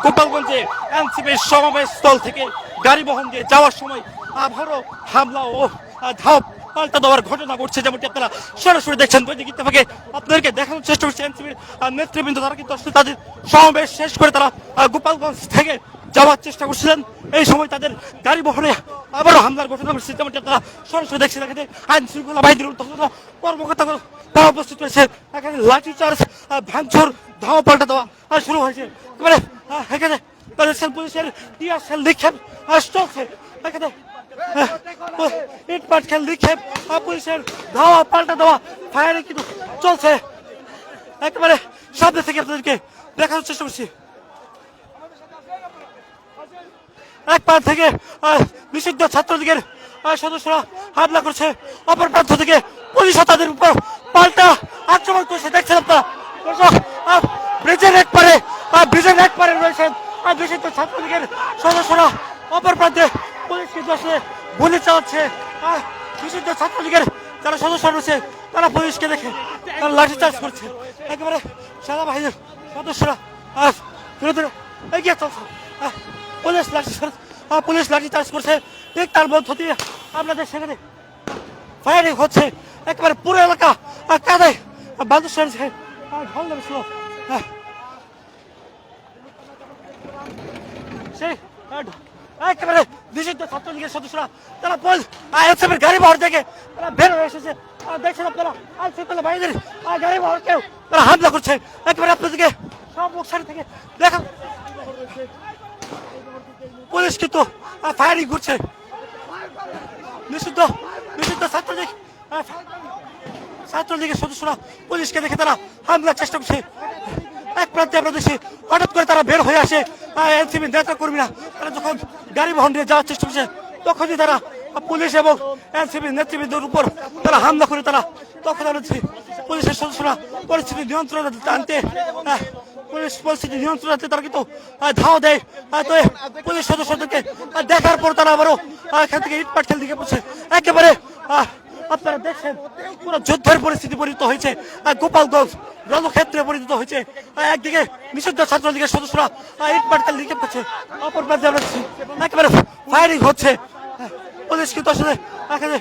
গোপালগঞ্জে এনসিপির সমাবেশ স্থল থেকে গাড়ি বহন দিয়ে যাওয়ার সময় আবারও হামলা ও ধাপ পাল্টা দেওয়ার ঘটনা ঘটছে, যেমনটি আপনারা সরাসরি দেখছেন। বৈদিকে আপনাদেরকে দেখানোর চেষ্টা করছে এনসিপির নেতৃবৃন্দ, তারা কিন্তু আসলে তাদের সমাবেশ শেষ করে তারা গোপালগঞ্জ থেকে যাওয়ার চেষ্টা করছিলেন। এই সময় তাদের গাড়ি বহরে আবারও হামলার ঘটনা ঘটছে, যেমনটি আপনারা সরাসরি দেখছেন। এখানে আইন শৃঙ্খলা বাহিনীর কর্মকর্তা তারা উপস্থিত রয়েছে। এখানে লাঠিচার্জ, ভাঙচুর, ধাওয়া পাল্টা দেওয়া শুরু হয়েছে। এখানে পুলিশের টিয়ার সেল নিক্ষেপ চলছে। এখানে ইট পাটকেল নিক্ষেপ, পুলিশের ধাওয়া পাল্টা দেওয়া, ফায়ারিং কিন্তু চলছে। একেবারে সামনে থেকে আপনাদেরকে দেখানোর চেষ্টা করছি। এক প্রান্ত থেকে নিষিদ্ধ ছাত্রলীগের সদস্যরা হামলা করছে, অপর প্রান্ত থেকে পুলিশ তাদের উপর পাল্টা আক্রমণ করছে। দেখছেন আপনারা ব্রিজের এক পারে রয়েছেন নিষিদ্ধ ছাত্রলীগের সদস্যরা, অপর প্রান্তে পুলিশ কিন্তু আসলে গুলি চালাচ্ছে। নিষিদ্ধ ছাত্রলীগের যারা সদস্য রয়েছে তারা পুলিশকে দেখে তারা লাঠিচার্জ করছে। একেবারে সেনাবাহিনীর সদস্যরা বিরোধী এগিয়ে চলছে, পুলিশ লাঠিচার্জ করছে। ঠিক তার মধ্য দিয়ে আপনাদের সেখানে ফায়ারিং হচ্ছে। একেবারে পুরো এলাকা কাঁদায় বাদুর সেরেছে, ঢল নেমেছিল। সেই একেবারে নিষিদ্ধ ছাত্রলীগের সদস্যরা তারা এনসিপির গাড়ি বহর থেকে তারা বের হয়ে এসেছে। দেখছেন আপনারা আইন শৃঙ্খলা বাহিনীর গাড়ি বহরকেও তারা হামলা করছে। একেবারে আপনাদেরকে সম্মুখ সারি থেকে দেখা পুলিশ কিন্তু ফায়ারিং করছে। নিষিদ্ধ ছাত্রলীগের সদস্যরা পুলিশকে দেখে তারা হামলার চেষ্টা করছে। এক প্রান্তে আমরা দেখছি হঠাৎ করে তারা বের হয়ে আসে। এনসিপি নেতা কর্মীরা তারা যখন গাড়ি বহন দিয়ে যাওয়ার চেষ্টা করছে তখনই তারা পুলিশ এবং এনসিপি নেতৃবৃন্দের উপর তারা হামলা করে। তখন আমরা দেখছি পুলিশের সদস্যরা পরিস্থিতি নিয়ন্ত্রণে আনতে তারা কিন্তু ধাওয়া দেয়। তো পুলিশ সদস্যদেরকে দেখার পর তারা আবারও এখান থেকে ইট পাটকেল দিকে পড়ছে। একেবারে আপনারা দেখছেন পুরো যুদ্ধের পরিস্থিতি পরিণত হয়েছে, গোপালগঞ্জ রণক্ষেত্রে পরিণত হয়েছে। একদিকে নিষিদ্ধ ছাত্রলীগের সদস্যরা ইট পাটকেল নিক্ষেপ করছে, অপর প্রান্তে আমরা একেবারে ফায়ারিং হচ্ছে। পুলিশ কিন্তু আসলে এখানে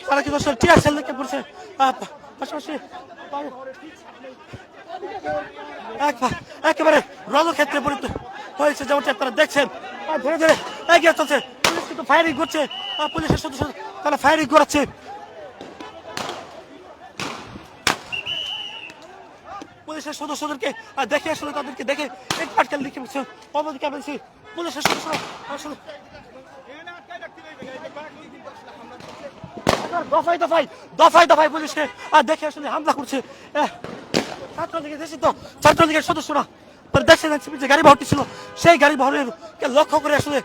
তারা কিন্তু আসলে টিয়ার সেল নিক্ষেপ করছে। পাশাপাশি একেবারে রণক্ষেত্রে পরিণত হয়েছে, যেমনটি আপনারা দেখছেন। ধীরে ধীরে এগিয়ে চলছে, পুলিশ কিন্তু ফায়ারিং করছে। পুলিশের সদস্য তারা ফায়ারিং করাচ্ছে। পুলিশের সদস্যদেরকে দেখে আসলে তাদেরকে দেখে ইট পাটকেল লিখে দিচ্ছে। অন্যদিকে আমরা দেখছি পুলিশের সদস্যরা আসলে দফায় পুলিশকে দেখে আসলে হামলা করছে। ছাত্রলীগের সদস্যরা দেখছেন যে গাড়ি বহরটি ছিল সেই গাড়ি বহরের লক্ষ্য করে আসলে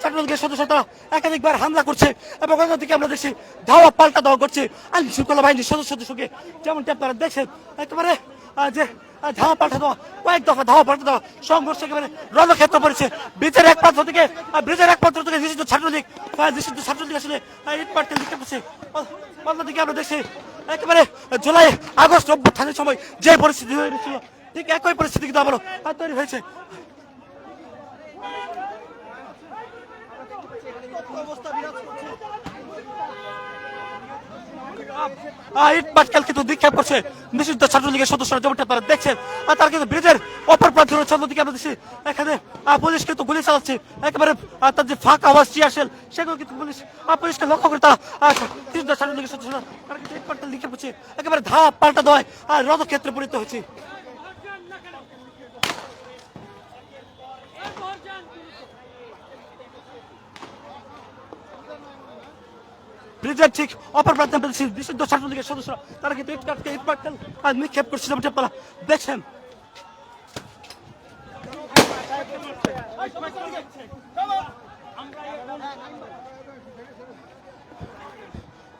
ছাত্রলীগের সদস্য তারা একাধিকবার হামলা করছে এবং অন্যদিকে আমরা দেখছি ধাওয়া পাল্টা দেওয়া করছে আইন শৃঙ্খলা বাহিনীর সদস্যদের সঙ্গে। যেমনটি আপনারা দেখছেন একেবারে যে ধাওয়া পাল্টা দেওয়া, কয়েক দফা ধাওয়া পাল্টা দেওয়া সংঘর্ষ একেবারে রণক্ষেত্র পড়েছে। ব্রিজের এক প্রান্ত থেকে নিষিদ্ধ ছাত্রলীগ আসলে ইট পাটকেল দিতে করছে। অন্যদিকে আমরা দেখছি একেবারে জুলাই আগস্ট অভ্যুত্থানের সময় যে পরিস্থিতি হয়েছিল ঠিক একই পরিস্থিতি কিন্তু আবারও তৈরি হয়েছে। ইট পাটকেল কিন্তু নিক্ষেপ করছে নিষিদ্ধ ছাত্রলীগের সদস্যরা, যেমনটি আপনারা দেখছেন। আর তারা কিন্তু ব্রিজের অপর প্রান্তে রয়েছে। অন্যদিকে আমরা দেখছি এখানে পুলিশ কিন্তু গুলি চালাচ্ছে। একেবারে তার যে ফাঁকা আওয়াজ টিয়ার সেল সেগুলো কিন্তু পুলিশকে লক্ষ্য করে তারা নিষিদ্ধ ছাত্রলীগের সদস্যরা তারা কিন্তু ইট পাটকেল নিক্ষেপ করছে। একেবারে ধাওয়া পাল্টা দেওয়ায় রণক্ষেত্রে পরিণত হয়েছে। ব্রিজের ঠিক অপর প্রান্তে নিষিদ্ধ ছাত্রলীগের সদস্যরা তারা কিন্তু ইট পাটকেল নিক্ষেপ করছে, যেমনটি আপনারা দেখছেন।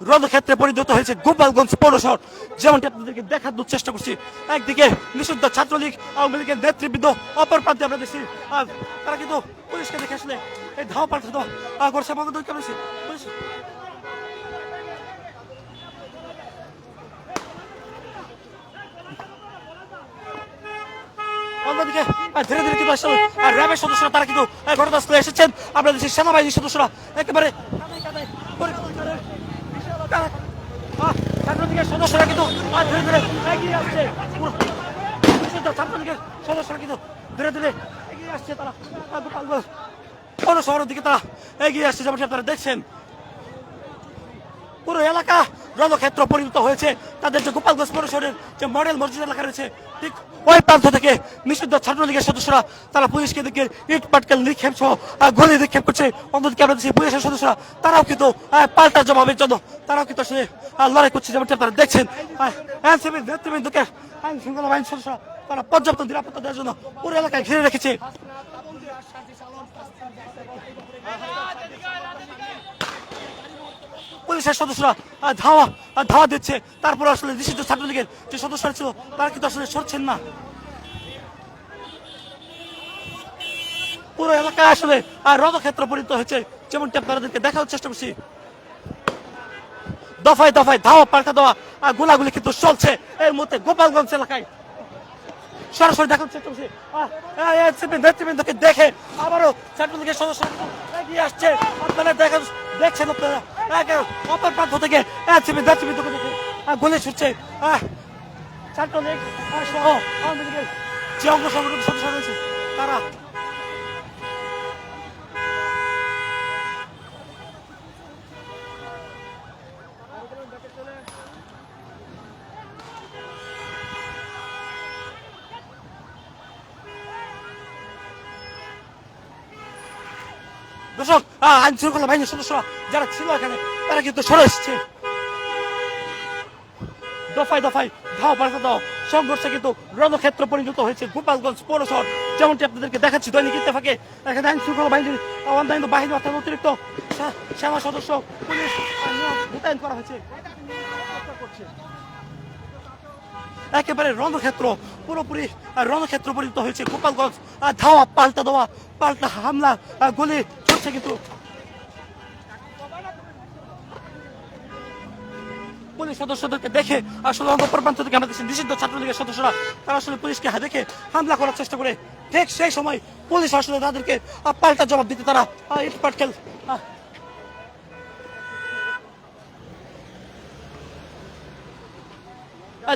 রণক্ষেত্রে পরিণত হয়েছে গোপালগঞ্জ পৌর শহর, যেমনটি আপনাদেরকে দেখানোর চেষ্টা করছি। একদিকে নিষিদ্ধ ছাত্রলীগ আওয়ামী লীগের নেতৃবৃন্দ, অপর প্রান্তে আমরা দেখছি তারা কিন্তু পুলিশকে দেখে আসলে এই ধাওয়া পাল্টা দেওয়া করছে। পুলিশ অন্যদিকে ধীরে ধীরে কিন্তু আসলে র্যাবের সদস্যরা তারা কিন্তু ঘটনাস্থলে এসেছেন। আমরা দেশের সেনাবাহিনীর সদস্যরা একেবারে ছাত্রলীগের সদস্যরা কিন্তু ধীরে ধীরে এগিয়ে আসছে। ছাত্রলীগের সদস্যরা কিন্তু ধীরে ধীরে এগিয়ে আসছে, তারা পৌর শহরের দিকে তারা এগিয়ে আসছে। যেমন আপনারা দেখছেন পুরো এলাকা রণক্ষেত্র পরিণত হয়েছে। তাদের যে গোপালগঞ্জ পৌরশহরের যে মডেল মসজিদ এলাকা রয়েছে, ঠিক ওই প্রান্ত থেকে নিষিদ্ধ ছাত্রলীগের সদস্যরা তারা পুলিশকে দিকে ইট পাটকেল নিক্ষেপ সহ গুলি নিক্ষেপ করছে। অন্যদিকে আমরা দেখছি পুলিশের সদস্যরা তারাও কিন্তু পাল্টা জবাবের জন্য তারাও কিন্তু আসলে লড়াই করছে। যেমন আপনারা দেখছেন এনসিপির নেতৃবৃন্দকে আইন শৃঙ্খলা বাহিনীর সদস্যরা তারা পর্যাপ্ত নিরাপত্তা দেওয়ার জন্য পুরো এলাকায় ঘিরে রেখেছে। পুলিশের সদস্যরা ধাওয়া দিচ্ছে, তারপর আসলে নিষিদ্ধ ছাত্রলীগের যে সদস্যরা ছিল তারা কিন্তু আসলে সরছেন না। পুরো এলাকায় আসলে রণক্ষেত্র পরিণত হয়েছে। যেমনটি আপনাদেরকে দেখানোর চেষ্টা করছি, দফায় দফায় ধাওয়া পাল্টা দেওয়া গোলাগুলি কিন্তু চলছে এর মধ্যে গোপালগঞ্জ এলাকায়। সরাসরি দেখানোর চেষ্টা করছি নেতৃবৃন্দকে দেখে আবারও ছাত্রলীগের সদস্যরা এগিয়ে আসছে। আপনারা দেখছেন আপনারা অপর প্রান্ত থেকে নেতৃবৃন্দকে দেখে গুলি ছুটছে। ছাত্রলীগ সহ আওয়ামী লীগের যে অঙ্গ সংগঠনের সদস্য রয়েছে তারা দর্শক আইন শৃঙ্খলা বাহিনীর সদস্যরা যারা ছিল এখানে তারা কিন্তু সরে এসেছে। দফায় দফায় ধাওয়া পাল্টা দাও সংঘর্ষে কিন্তু রণক্ষেত্র পরিণত হয়েছে গোপালগঞ্জ পৌরশহর। যেমনটি আপনাদেরকে দেখাচ্ছি দৈনিক ইত্তেফাকে, এখানে আইন শৃঙ্খলা বাহিনীর অন্যান্য বাহিনী অর্থাৎ অতিরিক্ত সেনা সদস্য পুলিশ মোতায়েন করা হয়েছে। একেবারে রণক্ষেত্র পুরোপুরি রণক্ষেত্র পরিণত হয়েছে গোপালগঞ্জ। ধাওয়া পাল্টা দেওয়া পাল্টা হামলা গুলি চলছে। কিন্তু পুলিশ সদস্যদেরকে দেখে আসলে অপর প্রান্ত থেকে আমরা দেখছি নিষিদ্ধ ছাত্রলীগের সদস্যরা তারা আসলে পুলিশকে দেখে হামলা করার চেষ্টা করে। ঠিক সেই সময় পুলিশ আসলে তাদেরকে পাল্টা জবাব দিতে তারা ইট পাটকেল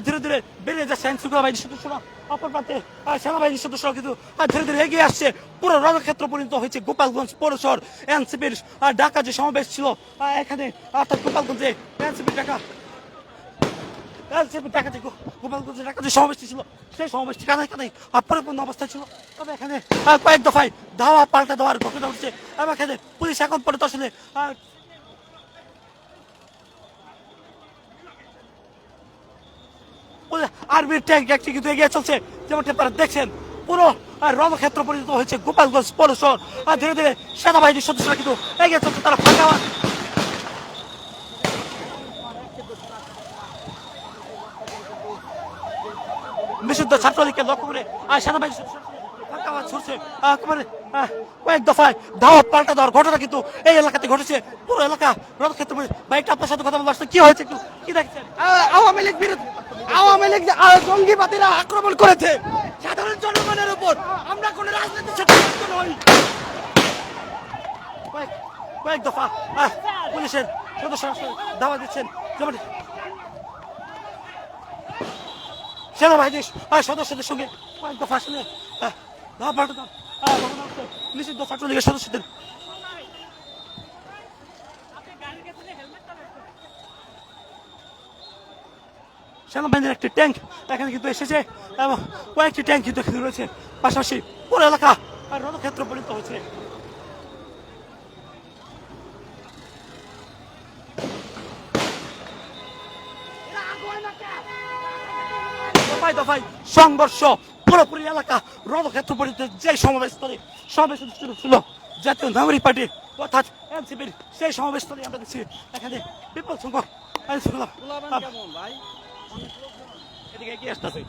ধীরে ধীরে বেরিয়ে যাচ্ছে। আইন শৃঙ্খলা বাহিনীর সদস্যরা অপর প্রান্তে সেনাবাহিনীর সদস্যরা কিন্তু ধীরে ধীরে এগিয়ে আসছে। পুরো রণক্ষেত্র পরিণত হয়েছে গোপালগঞ্জ পৌরশহর। এনসিপির ঢাকা যে সমাবেশ ছিল এখানে অর্থাৎ গোপালগঞ্জে এনসিপির ঢাকা গোপালগঞ্জে ঢাকা যে সমাবেশটি ছিল সেই সমাবেশটি কানায় কানায় পরিপূর্ণ অবস্থায় ছিল। তবে এখানে কয়েক দফায় ধাওয়া পাল্টা দেওয়ার ঘটনা ঘটছে এবং এখানে পুলিশ এখন পর্যন্ত আসলে আর্মির ট্যাঙ্ক একটি কিন্তু এগিয়ে চলছে। যেমনটি আপনারা দেখছেন পুরো রণক্ষেত্র পরিণত হয়েছে গোপালগঞ্জ পৌরশহর। ধীরে ধীরে সেনাবাহিনীর সদস্যরা কিন্তু এগিয়ে চলছে, তারা ফাঁকা নিষিদ্ধ ছাত্রলীগকে লক্ষ্য করে সেনাবাহিনীর সদস্যরা ছুটছে। কয়েক দফায় ধাওয়া পাল্টা দেওয়ার ঘটনা কিন্তু এই এলাকাতে ঘটেছে। পুরো এলাকা রণক্ষেত্র বাইকটা আপনার সাথে কথা বলবো আসলে কি হয়েছে একটু কি দেখছেন? আওয়ামী লীগ জঙ্গিবাদীরা আক্রমণ করেছে সাধারণ জনগণের উপর। আমরা কোন রাজনীতির সাথে যুক্ত নই। কয়েক দফা পুলিশের সদস্যরা ধাওয়া দিচ্ছেন। যেমন সেনাবাহিনীর সদস্যদের সঙ্গে কয়েক দফা আসলে ধাওয়া পাল্টা নিষিদ্ধ ছাত্রলীগের সদস্যদের সেনাবাহিনীর একটি ট্যাঙ্ক এখানে কিন্তু এসেছে এবং কয়েকটি ট্যাঙ্ক কিন্তু এখানে রয়েছে। পাশাপাশি পুরো এলাকা রণক্ষেত্র পরিণত হয়েছে। দফায় দফায় সংঘর্ষ পুরোপুরি এলাকা রণক্ষেত্র পরিণত। যে সমাবেশস্থলে সমাবেশ অনুষ্ঠিত ছিল জাতীয় নাগরিক পার্টি অর্থাৎ এনসিপির সেই সমাবেশস্থলে আমরা দেখছি এখানে বিপুল সংখ্যক আইন শৃঙ্খলা এদিকে এগিয়ে আসতেছে।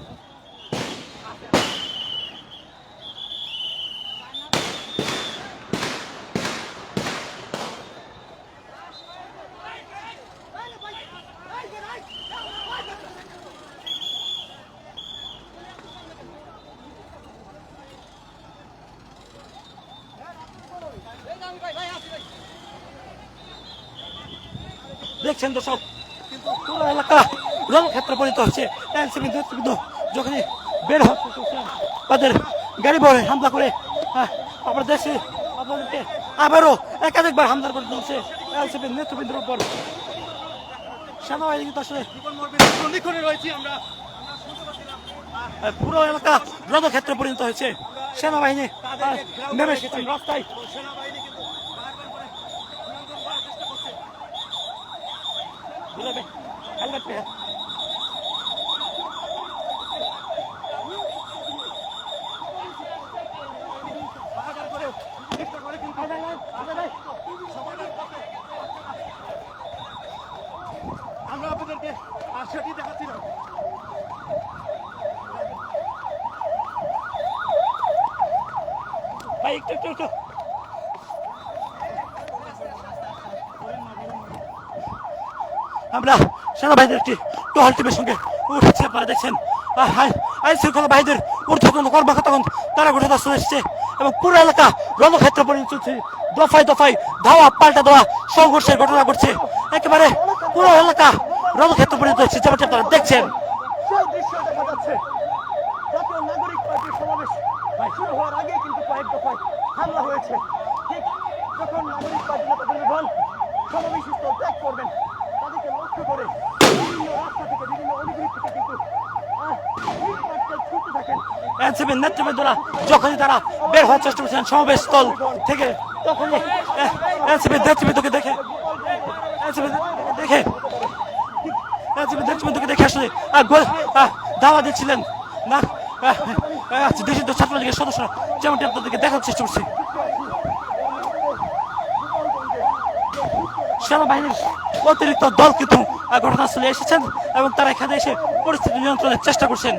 দেখছেন দর্শক কিন্তু পুরো এলাকা রণক্ষেত্রে পরিণত হচ্ছে। এনসিপি নেতৃবৃন্দ যখনই বের হচ্ছে তাদের গাড়ি বহরে হামলা করে আমরা দেশে আপনাদেরকে আবারও একাধিকবার হামলা করে হচ্ছে এনসিপি নেতৃবৃন্দের উপর। সেনাবাহিনী কিন্তু আসলে পুরো এলাকা রণক্ষেত্রে পরিণত হয়েছে। সেনাবাহিনী নেমে এসেছেন রাস্তায়। আমরা আপনাদেরকে সেটি দেখাচ্ছিলাম। ভাই একটু আমরা সেনাবাহিনীর একটি টহল টিমের সঙ্গে উঠেছি। আপনারা দেখছেন আইন শৃঙ্খলা বাহিনীর ঊর্ধ্বতন কর্মকর্তাগণ তারা ঘটনাস্থলে এসেছে এবং পুরো এলাকা রণক্ষেত্র পরিণত হচ্ছে। দফায় দফায় ধাওয়া পাল্টা দেওয়া সংঘর্ষের ঘটনা ঘটছে। একেবারে পুরো এলাকা রণক্ষেত্র পরিণত হচ্ছে যেমনটি আপনারা দেখছেন। সেই দৃশ্য দেখা যাচ্ছে। জাতীয় নাগরিক পার্টির সমাবেশ শুরু হওয়ার আগে কিন্তু কয়েক দফায় হামলা হয়েছে। ঠিক যখন নাগরিক পার্টি নেতাকর্মীগণ সমাবেশ স্থল ত্যাগ করবেন তাদেরকে লক্ষ্য করে বিভিন্ন রাস্তা থেকে বিভিন্ন অলিগলি থেকে কিন্তু ছুটতে থাকেন। এনসিপি নেতৃবৃন্দরা যখনই তারা বের হওয়ার চেষ্টা করছেন সমাবেশ স্থল থেকে তখনই এনসিপি নেতৃবৃন্দকে দেখে আসলে দাওয়া দিচ্ছিলেন না নিষিদ্ধ ছাত্রলীগের সদস্যরা যেমনটি আপনাদেরকে দেখার চেষ্টা করছি। সেনাবাহিনীর অতিরিক্ত দল কিন্তু ঘটনাস্থলে এসেছেন এবং তারা এখানে এসে পরিস্থিতি নিয়ন্ত্রণের চেষ্টা করছেন।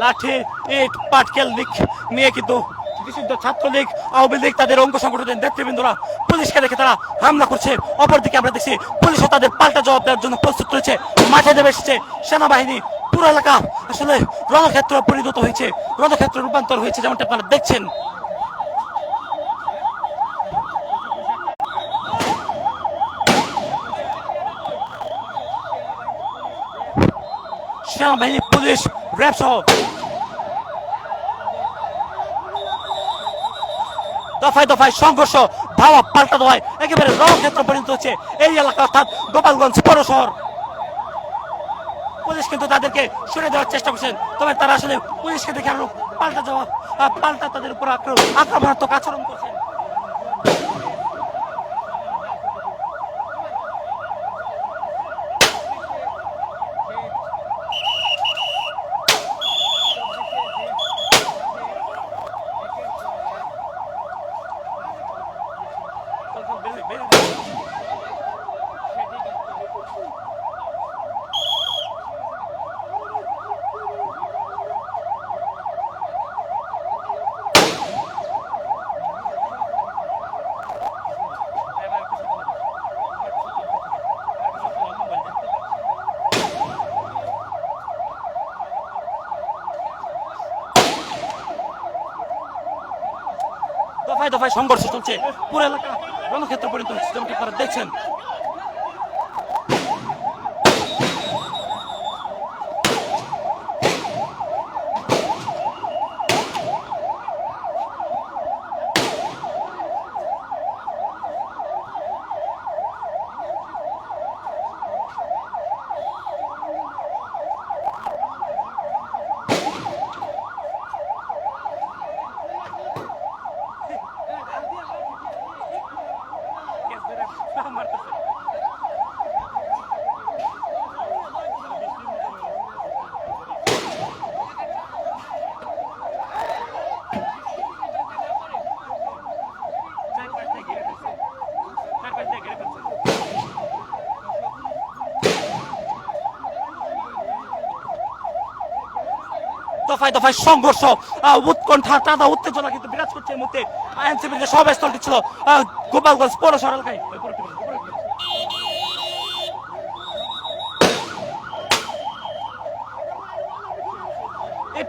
লাঠি ইট পাটকেল নিয়ে কিন্তু নিষিদ্ধ ছাত্রলীগ আওয়ামী লীগ তাদের অঙ্গ সংগঠনের নেতৃবৃন্দরা পুলিশকে দেখে তারা হামলা করছে। অপরদিকে আমরা দেখছি পুলিশও তাদের পাল্টা জবাব দেওয়ার জন্য প্রস্তুত রয়েছে। মাঠে নেমে এসেছে সেনাবাহিনী। পুরো এলাকা আসলে রণক্ষেত্র পরিণত হয়েছে, রণক্ষেত্র রূপান্তর হয়েছে যেমনটা আপনারা দেখছেন। সেনাবাহিনী পুলিশ র্যাব সহ দফায় দফায় সংঘর্ষ ধাওয়া পাল্টা দেওয়ায় একেবারে রণক্ষেত্র পরিণত হচ্ছে এই এলাকা অর্থাৎ গোপালগঞ্জ পৌর শহর। পুলিশ কিন্তু তাদেরকে সরে দেওয়ার চেষ্টা করছেন, তবে তারা আসলে পুলিশকে দেখে আরো পাল্টা তাদের উপর আক্রমণাত্মক আচরণ করছেন। দফায় দফায় সংঘর্ষ চলছে, পুরো এলাকা রণক্ষেত্র পরিণত হচ্ছে যেমনটি আপনারা দেখছেন। মারতেছে দফায় দফায় সংঘর্ষ, উৎকণ্ঠা, টানা উত্তেজনা কিন্তু বিরাজ করছে এই মুহূর্তে এনসিপির যে সমাবেশস্থলটি ছিল গোপালগঞ্জ পৌর শহর এলাকায়।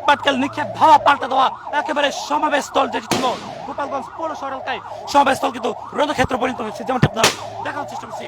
পাটকেল নিক্ষেপ, ধাওয়া পাল্টা দেওয়া, একেবারে সমাবেশ স্থল যেটি ছিল গোপালগঞ্জ পৌর শহর এলাকায় সমাবেশ স্থল কিন্তু রণক্ষেত্র পরিণত হয়েছে, যেমনটি আপনারা দেখার চেষ্টা করছি।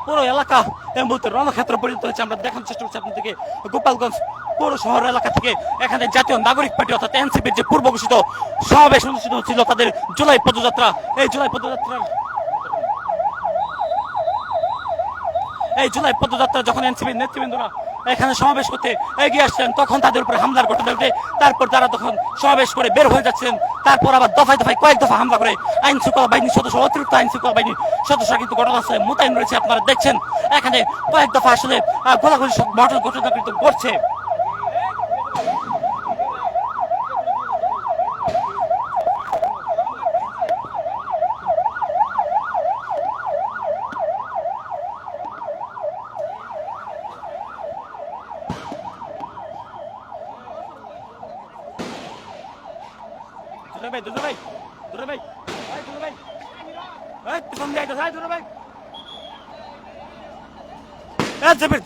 পুরো এলাকা এই মুহূর্তে রণক্ষেত্র পরিণত হয়েছে। আমরা দেখার চেষ্টা করছি আপনাদেরকে গোপালগঞ্জ পৌর শহর এলাকা থেকে। এখানে জাতীয় নাগরিক পার্টি অর্থাৎ এনসিপির যে পূর্ব ঘোষিত সমাবেশ অনুষ্ঠিত হচ্ছিল, তাদের জুলাই পদযাত্রা, এই জুলাই পদযাত্রা যখন এনসিপির নেতৃবৃন্দরা এখানে সমাবেশ করতে এগিয়ে আসছেন, তখন তাদের উপরে হামলার ঘটনা ঘটে। তারপর তারা তখন সমাবেশ করে বের হয়ে যাচ্ছেন, তারপর আবার দফায় দফায় কয়েক দফা হামলা করে আইন শৃঙ্খলা বাহিনীর সদস্য, অতিরিক্ত আইন শৃঙ্খলা বাহিনীর সদস্যরা কিন্তু ঘটনাস্থলে মোতায়েন রয়েছে। আপনারা দেখছেন এখানে কয়েক দফা আসলে গোলাগুলি ঘটনা কিন্তু ঘটছে।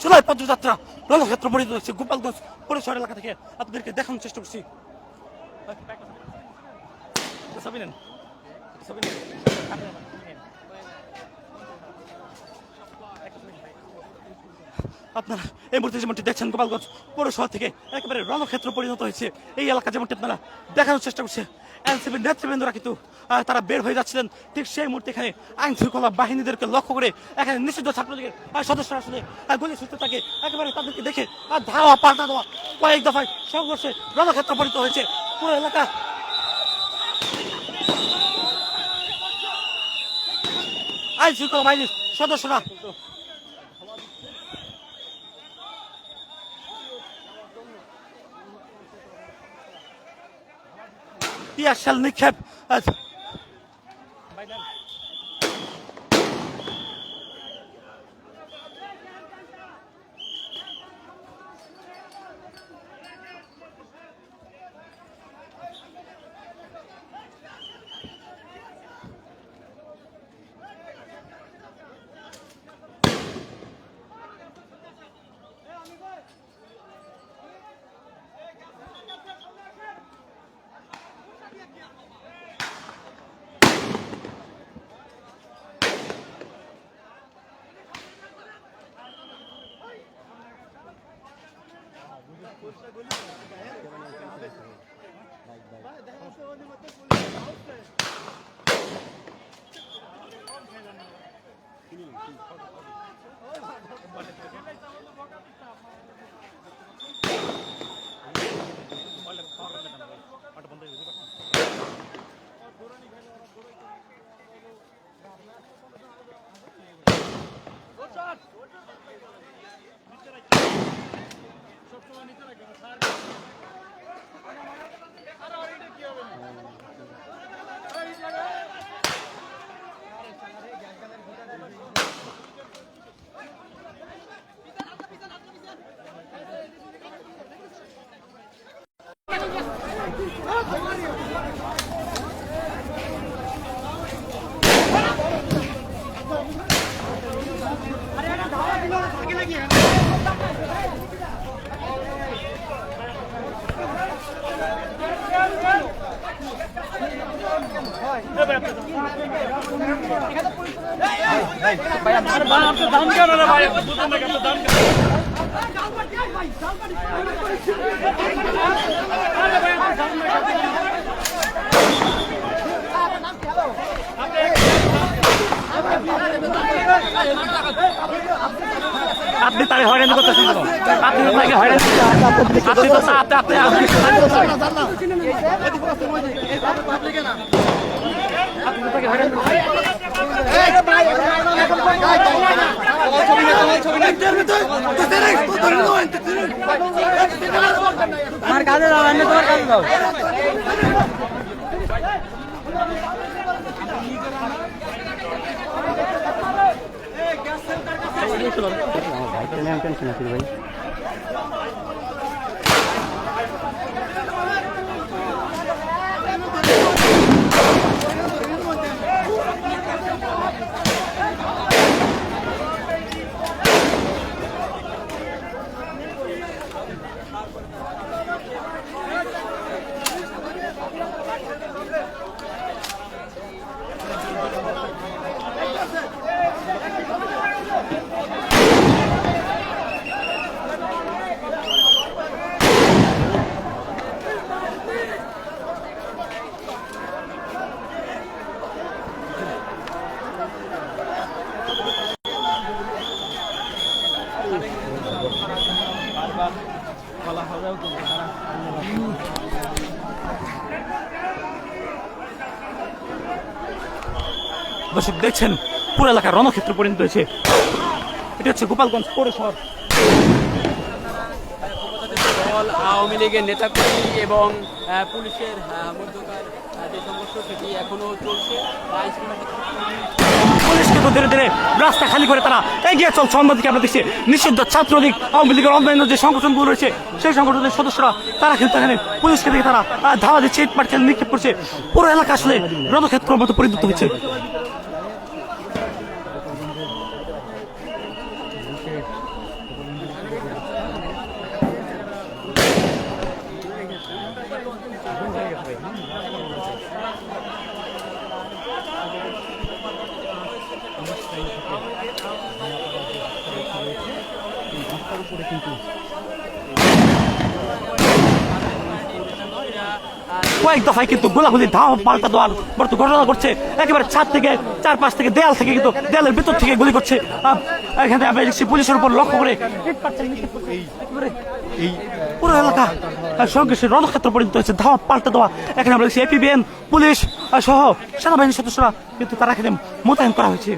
জুলাই পদযাত্রা রণক্ষেত্র পরিণত হচ্ছে গোপালগঞ্জ পৌর শহর এলাকা থেকে। আপনাদেরকে দেখানোর চেষ্টা করছি। আপনারা এই মুহূর্তে যেমনটি দেখছেন গোপালগঞ্জ পৌর শহর থেকে একেবারে রণক্ষেত্র পরিণত হয়েছে এই এলাকা, যেমনটি আপনারা দেখানোর চেষ্টা করছে। এনসিপির নেতৃবৃন্দরা কিন্তু তারা বের হয়ে যাচ্ছিলেন, ঠিক সেই মুহূর্তে এখানে আইন শৃঙ্খলা বাহিনীদেরকে লক্ষ্য করে এখানে নিষিদ্ধ ছাত্রলীগের সদস্যরা আসলে গুলি ছুটতে থাকে। একেবারে তাদেরকে দেখে ধাওয়া পাল্টা দেওয়া, কয়েক দফায় সংঘর্ষে রণক্ষেত্র পরিণত হয়েছে পুরো এলাকা। আইন শৃঙ্খলা বাহিনীর সদস্যরা টিয়ারশেল নিক্ষেপ, দাম আপনি তাকে হয়রানি করতেছেন কেন? আপনি তো তাকে হয়রানি আপনি তো আপনি তাকে হয়রানি আমার কাজে দাও, এমনি তোমার কাজে দাও। টেনশন আছে ভাই। দর্শক দেখছেন পুরো এলাকা রণক্ষেত্র পরিণত হয়েছে। এটা হচ্ছে গোপালগঞ্জ পৌরশহর। দল আওয়ামী লীগের নেতাকর্মী এবং পুলিশের মধ্যকার যে সংঘর্ষ সেটি এখনো চলছে। পুলিশ কিন্তু ধীরে ধীরে রাস্তা খালি করে তারা এগিয়ে চলছে। অন্যদিকে আমরা দেখছি নিষিদ্ধ ছাত্রলীগ আওয়ামী লীগের অন্যান্য যে সংগঠনগুলো রয়েছে সেই সংগঠনের সদস্যরা তারা কিন্তু এখানে পুলিশকে দেখে তারা ধাওয়া দিচ্ছে, ইট পাটকেল নিক্ষেপ করছে। পুরো এলাকা আসলে রণক্ষেত্রের মতো পরিণত হয়েছে। কয়েক দফায় কিন্তু গোলাগুলি ধাওয়া পাল্টা দেওয়ার বর্ত ঘটনা করছে। একেবারে ছাদ থেকে চারপাশ থেকে দেয়াল থেকে কিন্তু দেয়ালের ভিতর থেকে গুলি করছে। এখানে আমরা দেখছি পুলিশের উপর লক্ষ্য করে এই পুরো এলাকা সংঘর্ষের রণক্ষেত্র পরিণত হয়েছে। ধাওয়া পাল্টা দেওয়া এখানে আমরা দেখছি এপিবিএন পুলিশ সহ সেনাবাহিনীর সদস্যরা কিন্তু তারা এখানে মোতায়েন করা হয়েছে।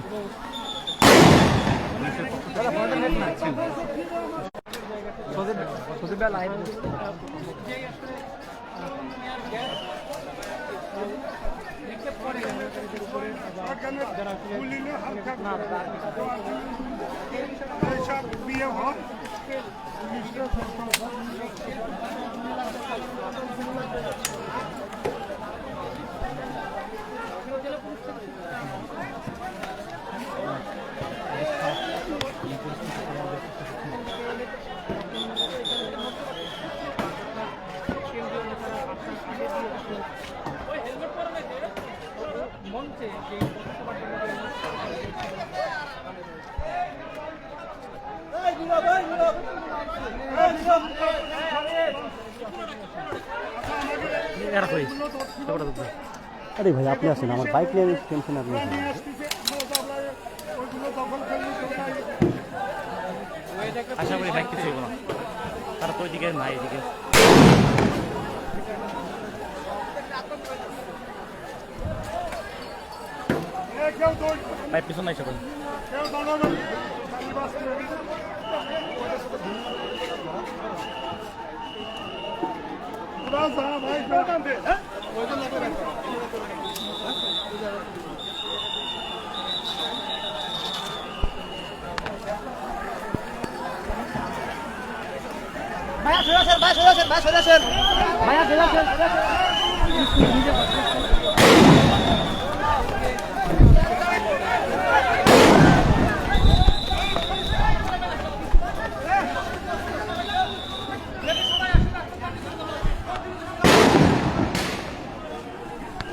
আরে ভাই আপনি আসেন, আমার বাইক নিয়ে টেনশন। আপনি আশা করি বাইক কিছু হইব না, তারা তো ওইদিকে নাই, এদিকে বাইক পিছন নাই সবাই।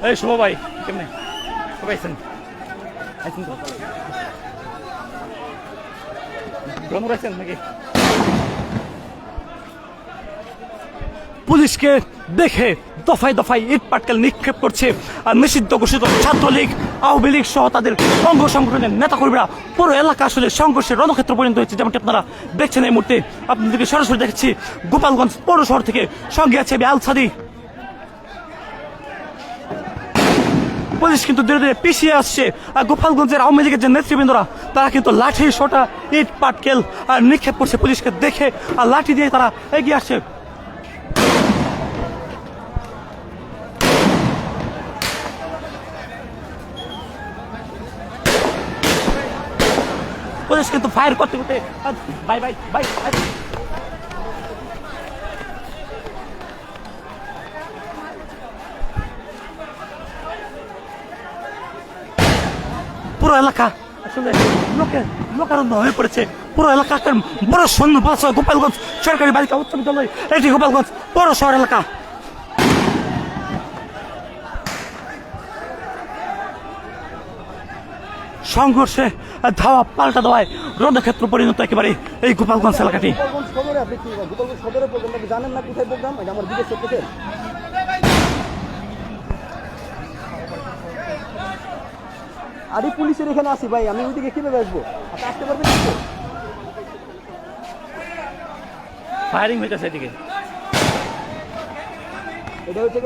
এই শুভ ভাই কেমনে সবাই আছেন? আছেন তো রমুর আছেন নাকি? পুলিশকে দেখে দফায় দফায় ইট পাটকেল নিক্ষেপ করছে আর নিষিদ্ধ ঘোষিত ছাত্রলীগ আওয়ামী লীগ সহ তাদের অঙ্গ সংগঠনের নেতাকর্মীরা পুরো এলাকা আসলে সংঘর্ষের রণক্ষেত্র পরিণত হয়েছে, যেমনটি আপনারা দেখছেন এই মুহূর্তে। আপনাদেরকে সরাসরি দেখছি গোপালগঞ্জ পৌর শহর থেকে, সঙ্গে আছে আমি আল সাদি। পুলিশ কিন্তু ধীরে ধীরে পিছিয়ে আসছে। আর গোপালগঞ্জের আওয়ামী লীগের যে নেতৃবৃন্দরা তারা কিন্তু লাঠি সোটা ইট পাটকেল আর নিক্ষেপ করছে পুলিশকে দেখে, আর লাঠি দিয়ে তারা এগিয়ে আসছে। পুলিশ কিন্তু ফায়ার করতে করতে বাই বাই বাই পুরো এলাকা আসলে লোকারণ্য হয়ে পড়েছে। পুরো এলাকা একটা বড় সৈন্য বাস গোপালগঞ্জ সরকারি বালিকা উচ্চ বিদ্যালয়, এটি গোপালগঞ্জ বড় শহর এলাকা। সংঘর্ষে ধাওয়া পাল্টা দেওয়ায় রণক্ষেত্র পরিণত একেবারে এই গোপালগঞ্জ এলাকাটি। গোপালগঞ্জ সদরে আপনি কি গোপালগঞ্জ সদরে প্রোগ্রাম আপনি জানেন না কোথায় প্রোগ্রাম? এটা আমার দিকে চলতেছে। আরে পুলিশের এখানে আসি ভাই, আমি ওইদিকে কিভাবে আসবো? আপনি আসতে পারবেন না? ফায়ারিং হইতেছে এদিকে। এটা হচ্ছে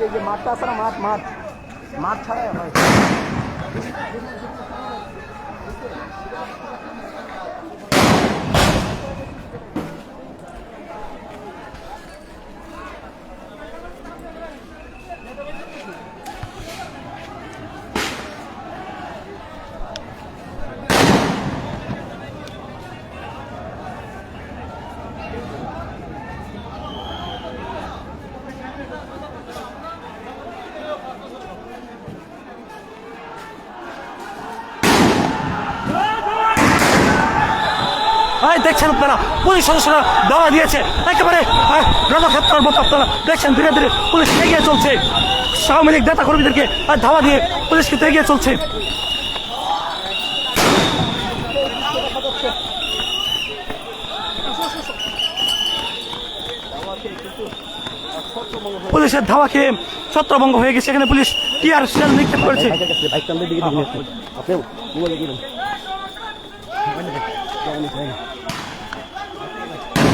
এই যে মাঠটা আছে না, মাঠ ছাড়া হয়। দেখছেন আপনারা পুলিশ সদস্যরা দাওয়া দিয়েছে একেবারে রণক্ষেত্রের মতো। আপনারা দেখছেন ধীরে ধীরে পুলিশ এগিয়ে চলছে, আওয়ামী লীগ নেতা কর্মীদেরকে ধাওয়া দিয়ে পুলিশ কিন্তু এগিয়ে চলছে। পুলিশের ধাওয়া খেয়ে ছত্রভঙ্গ হয়ে গেছে। এখানে পুলিশ টিয়ার শেল নিক্ষেপ করেছে।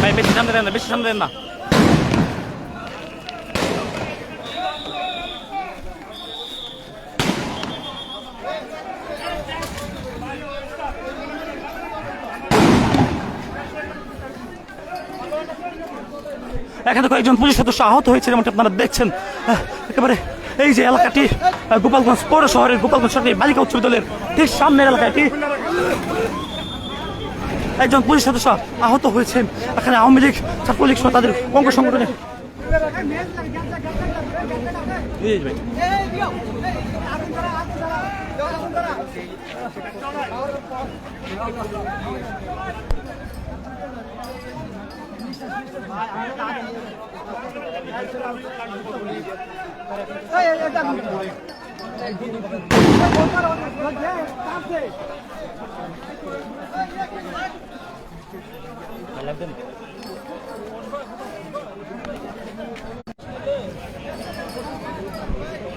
ভাই বেশি সামনে দেন না, বেশি সামনে দেন না। এখানে কয়েকজন পুলিশ সদস্য আহত হয়েছে, যেমনটি আপনারা দেখছেন। একেবারে এই যে এলাকাটি গোপালগঞ্জ পৌর শহরের গোপালগঞ্জ সরকারি বালিকা উচ্চ বিদ্যালয়ের ঠিক সামনের এলাকাটি একজন পুলিশ সদস্য আহত হয়েছেন। এখানে আওয়ামী লীগ ছাত্রলীগ সহ তাদের অঙ্গ সংগঠনে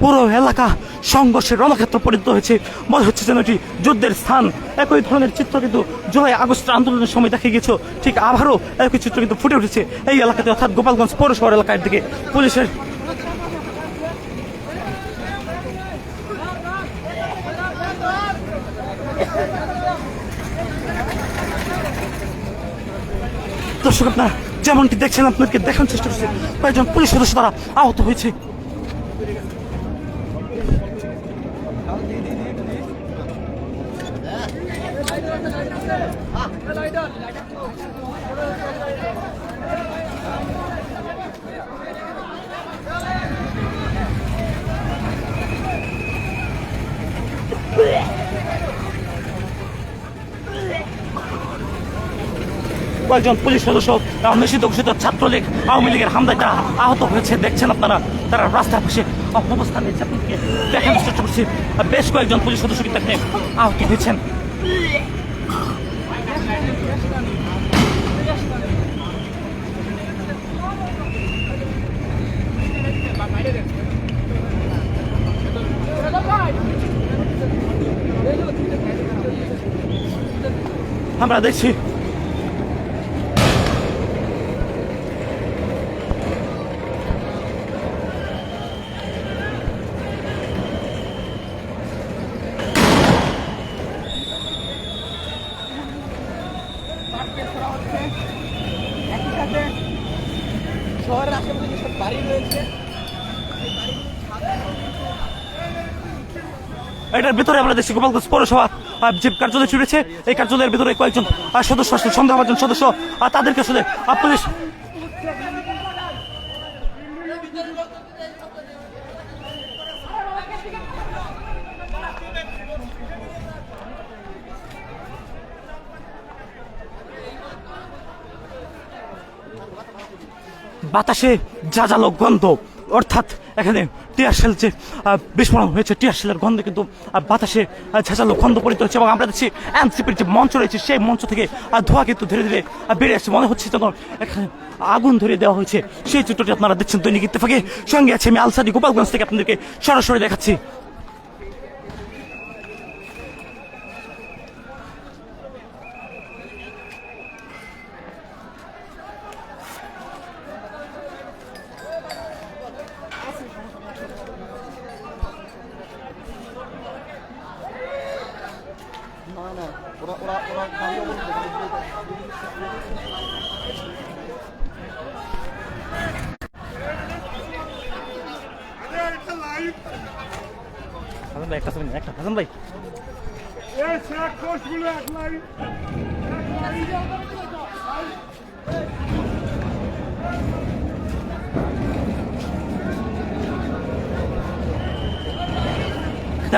পুরো এলাকা সংঘর্ষের রণক্ষেত্র পরিণত হয়েছে। মনে হচ্ছে যেন এটি যুদ্ধের স্থান। একই ধরনের চিত্র কিন্তু জুলাই আগস্ট আন্দোলনের সময় দেখা গেছে, ঠিক আবারও একই চিত্র কিন্তু ফুটে উঠেছে এই এলাকাতে, অর্থাৎ গোপালগঞ্জ পৌর শহর এলাকার দিকে। পুলিশের দর্শক আপনারা যেমনটি দেখছেন, আপনাদেরকে দেখানোর চেষ্টা করছে কয়েকজন পুলিশ সদস্য তারা আহত হয়েছে। কয়েকজন পুলিশ সদস্য নিষিদ্ধ ঘোষিত ছাত্রলীগ আওয়ামী লীগের হামলায় তারা আহত হয়েছে। দেখছেন আপনারা তারা রাস্তায় বসে অবস্থান নিয়েছে, আপনাদেরকে দেখানোর চেষ্টা করছি। বেশ কয়েকজন পুলিশ সদস্য কিন্তু এখানে আহত হয়েছেন। আমরা দেখছি একই সাথে শহরের আশেপাশে যেসব বাড়ি রয়েছে এটার ভিতরে আমরা দেখছি গোপালগঞ্জ পৌরসভা যে কার্যালয় চুরেছে এই কার্যালয়ের ভিতরে কয়েকজন সদস্য আসলে সন্দেহভাজন সদস্য তাদেরকে আসলে পুলিশ বাতাসে জাজালো গন্ধ, অর্থাৎ এখানে টিয়ারশেল যে বিস্ফোরণ হয়েছে টিয়ারশেলের গন্ধে কিন্তু বাতাসে ঝাঁঝালো গন্ধ পরিত হচ্ছে এবং আমরা দেখছি এনসিপির যে মঞ্চ রয়েছে সেই মঞ্চ থেকে ধোঁয়া কিন্তু ধীরে ধীরে বেড়ে আসছে। মনে হচ্ছে যেন এখানে আগুন ধরিয়ে দেওয়া হয়েছে। সেই চিত্রটি আপনারা দেখছেন দৈনিক ইত্তেফাকে, সঙ্গে আছে আমি আলসাদি গোপালগঞ্জ থেকে আপনাদেরকে সরাসরি দেখাচ্ছি। হাসান ভাই একটা হাসান ভাই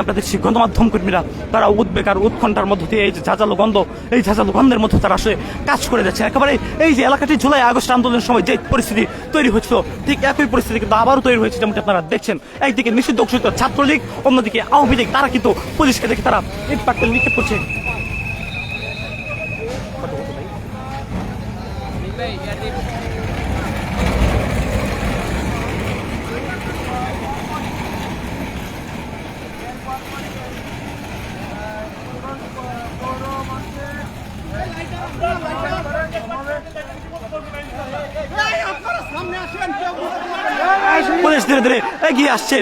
আমরা দেখছি গণমাধ্যম কর্মীরা তারা উদ্বেগ আর উৎকণ্ঠার মধ্য দিয়ে এই যে ঝাঁঝালো গন্ধ, এই ঝাঁঝালো গন্ধের মধ্যে তারা আসলে কাজ করে যাচ্ছে। একেবারে এই যে এলাকাটি জুলাই আগস্ট আন্দোলনের সময় যে পরিস্থিতি তৈরি হয়েছিল ঠিক একই পরিস্থিতি কিন্তু আবারও তৈরি হয়েছে। যেমনটি আপনারা দেখছেন, একদিকে নিষিদ্ধ ঘোষিত ছাত্রলীগ, অন্যদিকে আওয়ামী লীগ, তারা কিন্তু পুলিশকে দেখে তারা ইট পাটকেল নিক্ষেপ করছে। পুলিশ ধীরে ধীরে এগিয়ে আসছে।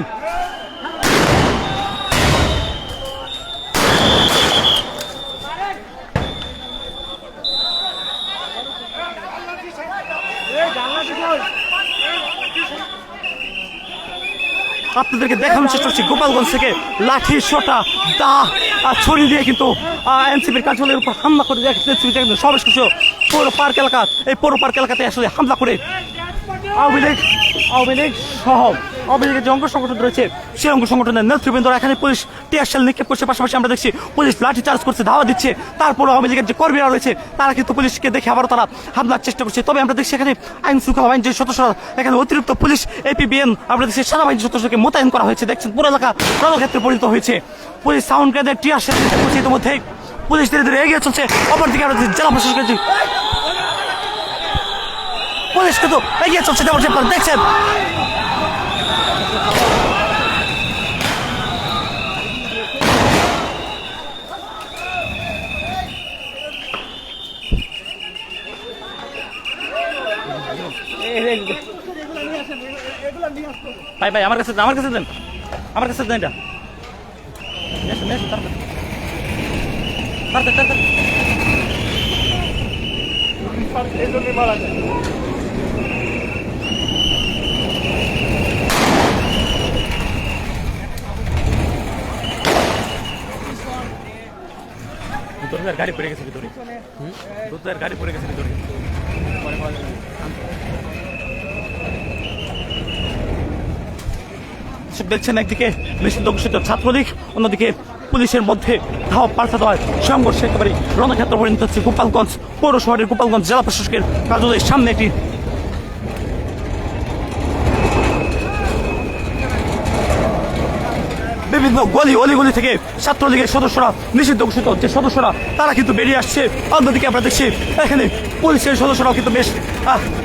আপনাদেরকে দেখানোর চেষ্টা করছি গোপালগঞ্জ থেকে লাঠি সোটা দা ছড়ি দিয়ে কিন্তু এনসিপির কার্যালয়ের উপর হামলা করে সমাবেশ করছে পৌর পার্ক এলাকা। এই পৌর পার্ক এলাকাতে আসলে হামলা করে আওয়ামী লীগ সহ আওয়ামী লীগের যে অঙ্গ সংগঠন রয়েছে সেই অঙ্গ সংগঠনের নেতৃবৃন্দরা এখানে পুলিশ টিয়ারশেল নিক্ষেপ করছে। পাশাপাশি আমরা দেখছি পুলিশ লাঠি চার্জ করছে, ধাওয়া দিচ্ছে। তারপর আওয়ামী লীগের যে কর্মীরা রয়েছে তারা কিন্তু পুলিশকে দেখে আবারও তারা হামলার চেষ্টা করছে। তবে আমরা দেখছি এখানে আইন শৃঙ্খলা বাহিনীর যে সদস্যরা, এখানে অতিরিক্ত পুলিশ এপিবিএন আমরা দেখছি সেনাবাহিনীর সদস্যকে মোতায়েন করা হয়েছে। দেখছেন পুরো এলাকা রণক্ষেত্রে পরিণত হয়েছে। পুলিশ সাউন্ড গ্রেনেড টিয়ারশেল নিক্ষেপ করছে। ইতিমধ্যে পুলিশ ধীরে ধীরে এগিয়ে চলছে। অপরদিকে আমরা জেলা প্রশাসকের পুলিশ কিন্তু এগিয়ে চলছে, যেমন আপনারা দেখছেন। ভাই ভাই আমার কাছে দেন এটা মারা যায়। গাড়ি পড়ে গেছে ভিতরে, গাড়ি পড়ে গেছে ভিতরে। দেখছেন একদিকে নিষিদ্ধ ঘোষিত ছাত্রলীগ, অন্যদিকে পুলিশের মধ্যে ধাওয়া পাল্টা দেওয়ার সংঘর্ষ একেবারে রণক্ষেত্র পরিণত হচ্ছে গোপালগঞ্জ পৌর শহরের গোপালগঞ্জ জেলা প্রশাসকের কার্যালয়ের সামনে। একটি বিভিন্ন অলিগলি থেকে ছাত্রলীগের সদস্যরা, নিষিদ্ধ ঘোষিত যে সদস্যরা, তারা কিন্তু বেরিয়ে আসছে। অন্যদিকে আমরা দেখছি এখানে পুলিশের সদস্যরাও কিন্তু বেশ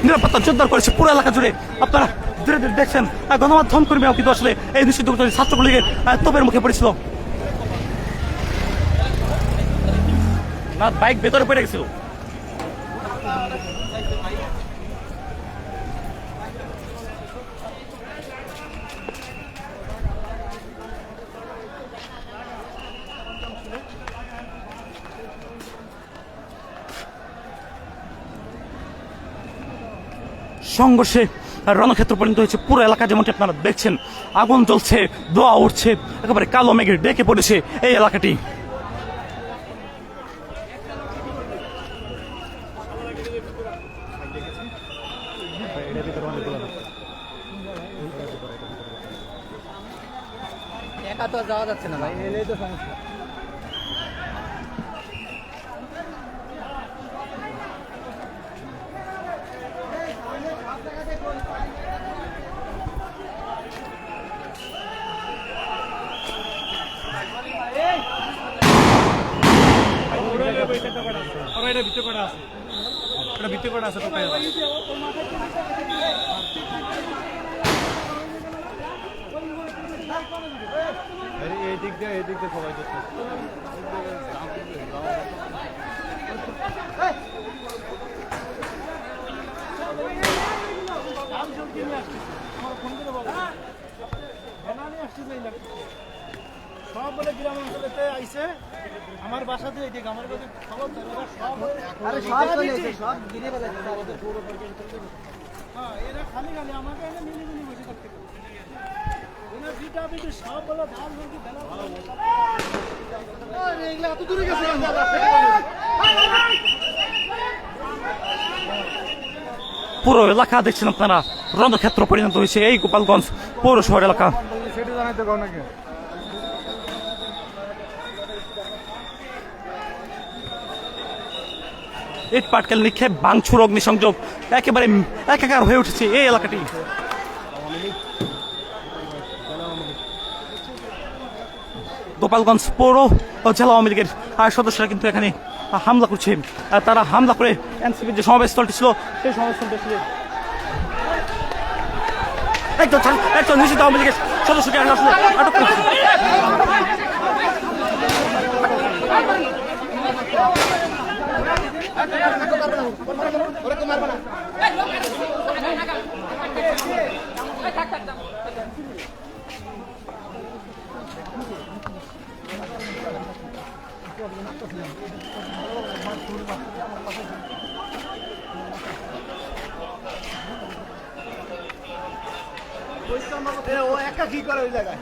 নিরাপত্তা জোরদার করেছে পুরো এলাকা জুড়ে। আপনারা ধীরে ধীরে দেখছেন গণমাধ্যম কর্মীরাও কিন্তু আসলে এই নিষিদ্ধ ঘোষিত ছাত্রলীগের তোপের মুখে পড়েছিল। না বাইক ভেতরে পড়ে গেছিল। সংঘর্ষে রণক্ষেত্র পরিণত হয়েছে পুরো এলাকা, যেমনটি আপনারা দেখছেন আগুন জ্বলছে, ধোঁয়া উঠছে, একেবারে কালো মেঘে ডেকে পড়েছে এই এলাকাটি। একা তো যাওয়া যাচ্ছে না ভাই, এলেই তো সমস্যা। সব বলে গ্রাম অঞ্চলেতে আইছে আমার বাসাতে এই আমার কাছে খবর সব আরে সব চলে এসে সব গিরে ফেলেছে। হ্যাঁ এরা খালি খালি আমাকে এনে মিলি মিলি বসে থাকতে এরা ভিটা ভিটি সব বলে ধান মুরগি বেলা এগুলো এত দূরে গেছে পুরো এলাকা দেখছেন আপনারা রণক্ষেত্র পরিণত হয়েছে এই গোপালগঞ্জ পৌর শহর এলাকা। সেটা জানাইতে কও নাকি ইট পাটকেল নিক্ষেপ, ভাঙচুর, অগ্নিসংযোগ, একেবারে একাকার হয়ে উঠেছে এই এলাকাটি। গোপালগঞ্জ পৌর ও জেলা আওয়ামী লীগের সদস্যরা কিন্তু এখানে হামলা করছে। তারা হামলা করে এনসিপির যে সমাবেশস্থলটি ছিল সেই সমাবেশস্থলটি ছিল একজন নিষিদ্ধ আওয়ামী লীগের সদস্যকে আসলে আটক করেছে। ও একা কি করে ওই জায়গায়?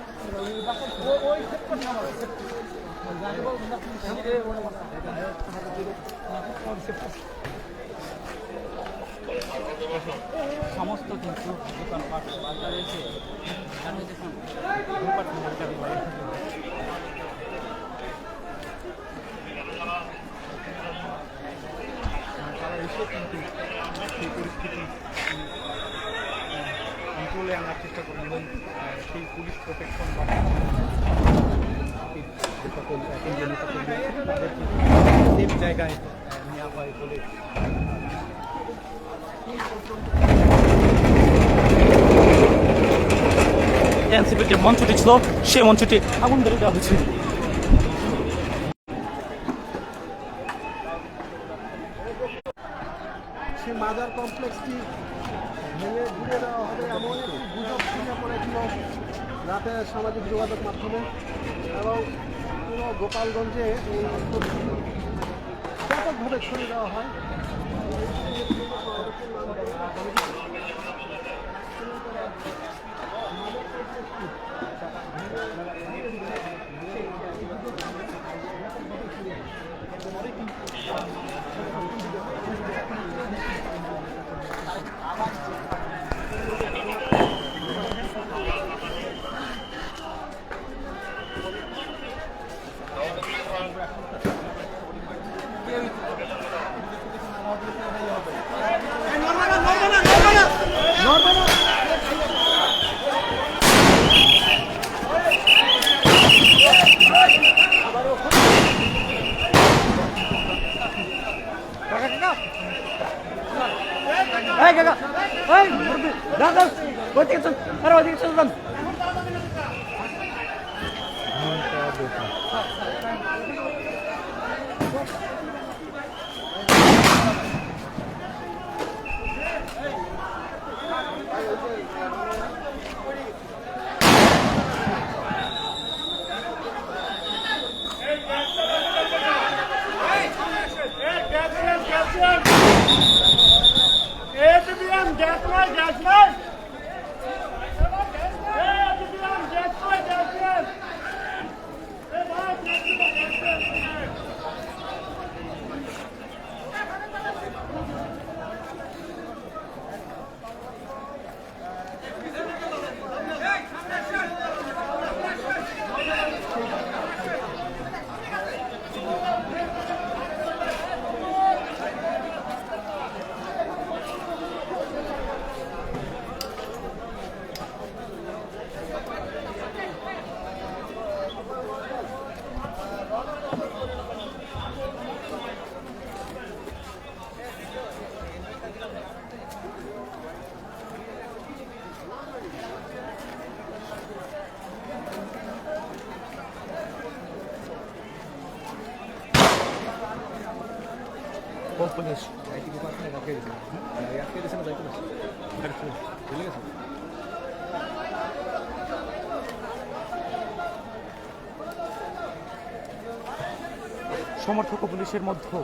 সমস্ত কিন্তু দোকানপাট বাজার রয়েছে এখানে দেখুন সেই পরিস্থিতি কন্ট্রোলে আনার চেষ্টা করি এবং সেই পুলিশ প্রোটেকশন বা সকল কেন্দ্রীয় নেতাকর্মী তাদেরকে সেফ জায়গায় নেওয়া হয় বলে এনসিপির যে মঞ্চটি ছিল সেই মঞ্চটি আগুন ধরে দেওয়া হয়েছে। সেই মাজার কমপ্লেক্সটি ভেঙে ঘুরে দেওয়া হবে এমন একটি গুজব ছড়িয়ে পড়েছিল রাতে সামাজিক যোগাযোগ মাধ্যমে এবং পুরো গোপালগঞ্জে এই ব্যাপকভাবে ছড়িয়ে দেওয়া হয়। কোন পুলিশ? সমর্থক ও পুলিশের মধ্যে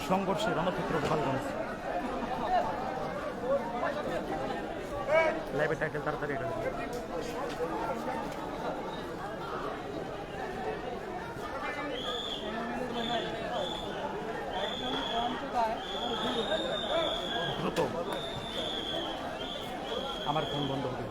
সংঘর্ষে রণক্ষেত্র গোপালগঞ্জ। লাইভে টাইটেল তাড়াতাড়ি এটা দ্রুত, আমার ফোন বন্ধ হবে।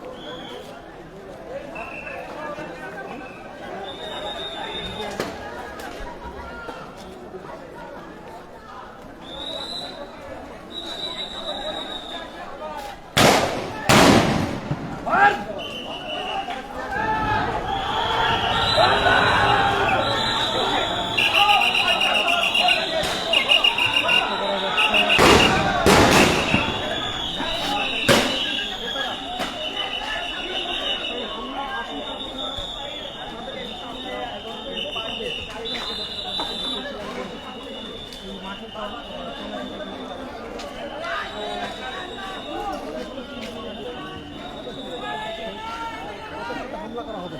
হামলা করা হবে।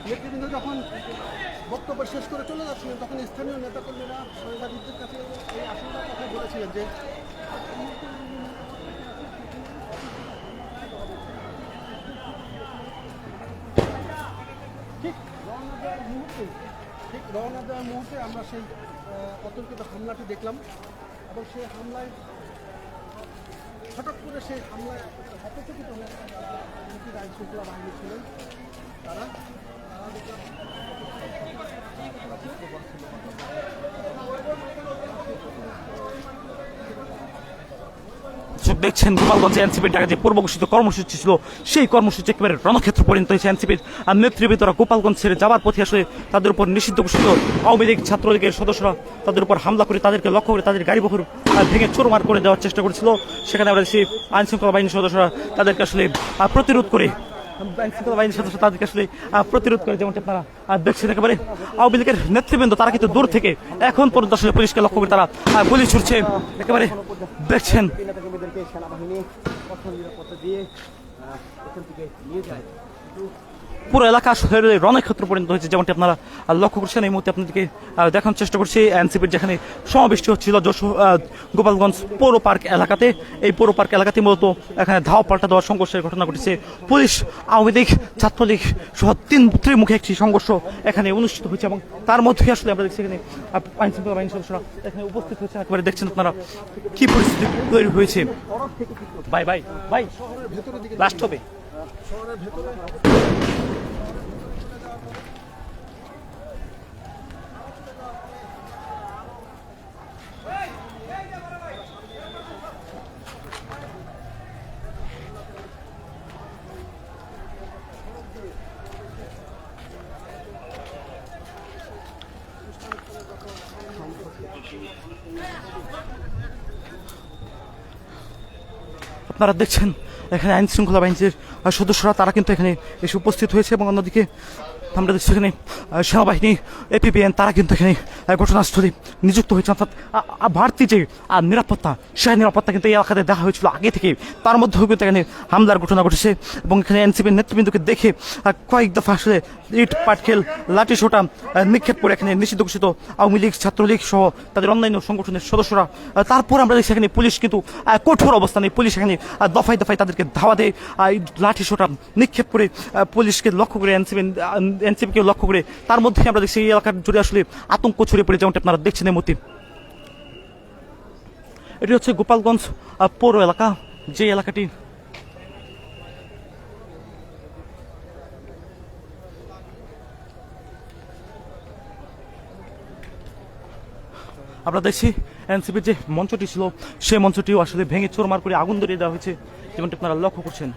নেতৃবৃন্দ যখন বক্তব্য শেষ করে চলে যাচ্ছিলেন তখন স্থানীয় নেতাকর্মীরা সাংবাদিকদের কাছে এই আশঙ্কার কথা বলেছিলেন যে ঠিক রওনা দেওয়ার মুহূর্তে আমরা সেই অতর্কিত হামলাটি দেখলাম এবং সেই হামলায় হঠাৎ করে সেই হামলায় হতচকিত হয়ে আইন শৃঙ্খলা বাহিনী ছিলেন তারা দেখছেন গোপালগঞ্জে এনসিপির টাকা যে পূর্ব ঘোষিত কর্মসূচি ছিল সেই কর্মসূচি একেবারে রণক্ষেত্র পরিণত হয়েছে। এনসিপির নেতৃবৃন্দরা গোপালগঞ্জ ছেড়ে যাবার পথে আসলে তাদের উপর নিষিদ্ধ ঘোষিত আওয়ামী লীগ ছাত্রলীগের সদস্যরা তাদের উপর হামলা করে তাদেরকে লক্ষ্য করে তাদের গাড়ি বহর ভেঙে চোরমার করে দেওয়ার চেষ্টা করেছিল। সেখানে আমরা দেখছি আইন শৃঙ্খলা বাহিনীর সদস্যরা তাদেরকে আসলে প্রতিরোধ করে আইন শৃঙ্খলা বাহিনীর সদস্য তাদেরকে আসলে প্রতিরোধ করে, যেমনটি আপনারা দেখছেন একেবারে আওয়ামী লীগের নেতৃবৃন্দ তারা কিন্তু দূর থেকে এখন পর্যন্ত আসলে পুলিশকে লক্ষ্য করে তারা গুলি ছুড়ছে। একেবারে দেখছেন সেনাবাহিনী কঠোর নিরাপত্তা দিয়ে এখান থেকে নিয়ে যায়। পুরো এলাকা আসলে রণক্ষেত্র পরিণত হয়েছে, যেমনটি আপনারা লক্ষ্য করছেন। এই মুহূর্তে আপনাদেরকে দেখানোর চেষ্টা করছি এনসিপির যেখানে সমাবেশটি হচ্ছিল গোপালগঞ্জ পৌর পার্ক এলাকাতে। এই পৌর পার্ক এলাকাতে মূলত এখানে ধাওয়া পাল্টা দেওয়ার সংঘর্ষের ঘটনা ঘটেছে। পুলিশ, আওয়ামী লীগ, ছাত্রলীগ সহ ত্রিমুখী একটি সংঘর্ষ এখানে অনুষ্ঠিত হয়েছে এবং তার মধ্যে আসলে আমরা দেখছি এখানে আইন শৃঙ্খলা বাহিনীর সদস্যরা এখানে উপস্থিত হয়েছে। একেবারে দেখছেন আপনারা কি পরিস্থিতি তৈরি হয়েছে। ভাই ভাই ভাই লাস্ট হবে শহরের ভেতরে আপনারা দেখছেন এখানে আইন শৃঙ্খলা বাহিনীর সদস্যরা তারা কিন্তু এখানে এসে উপস্থিত হয়েছে এবং অন্যদিকে আমরা দেখছি এখানে সেনাবাহিনী, এপিবিএন তারা কিন্তু এখানে ঘটনাস্থলে নিযুক্ত হয়েছে। অর্থাৎ বাড়তি যে নিরাপত্তা, সেই নিরাপত্তা কিন্তু এই এলাকাতে দেখা হয়েছিল আগে থেকে, তার মধ্যেও কিন্তু এখানে হামলার ঘটনা ঘটেছে এবং এখানে এনসিপির নেতৃবৃন্দকে দেখে কয়েক দফা আসলে ইট পাটকেল লাঠি সোটা নিক্ষেপ করে এখানে নিষিদ্ধ ঘোষিত আওয়ামী লীগ, ছাত্রলীগ সহ তাদের অন্যান্য সংগঠনের সদস্যরা। তারপর আমরা দেখছি এখানে পুলিশ কিন্তু কঠোর অবস্থানে, পুলিশ এখানে দফায় দফায় তাদেরকে ধাওয়া দেয়, লাঠি সোটা নিক্ষেপ করে পুলিশকে লক্ষ্য করে এনসিপিকে লক্ষ্য করে। তার মধ্যে আমরা দেখছি এই এলাকার জুড়ে আসলে আতঙ্ক ছড়িয়ে পড়ে, যেমনটি আপনারা দেখছেন এই মুহূর্তে। এটি হচ্ছে গোপালগঞ্জ পৌর এলাকা, যে এলাকাটি আমরা দেখছি এনসিপির যে মঞ্চটি ছিল সেই মঞ্চটিও আসলে ভেঙে চোরমার করে আগুন ধরিয়ে দেওয়া হয়েছে, যেমনটি আপনারা লক্ষ্য করছেন।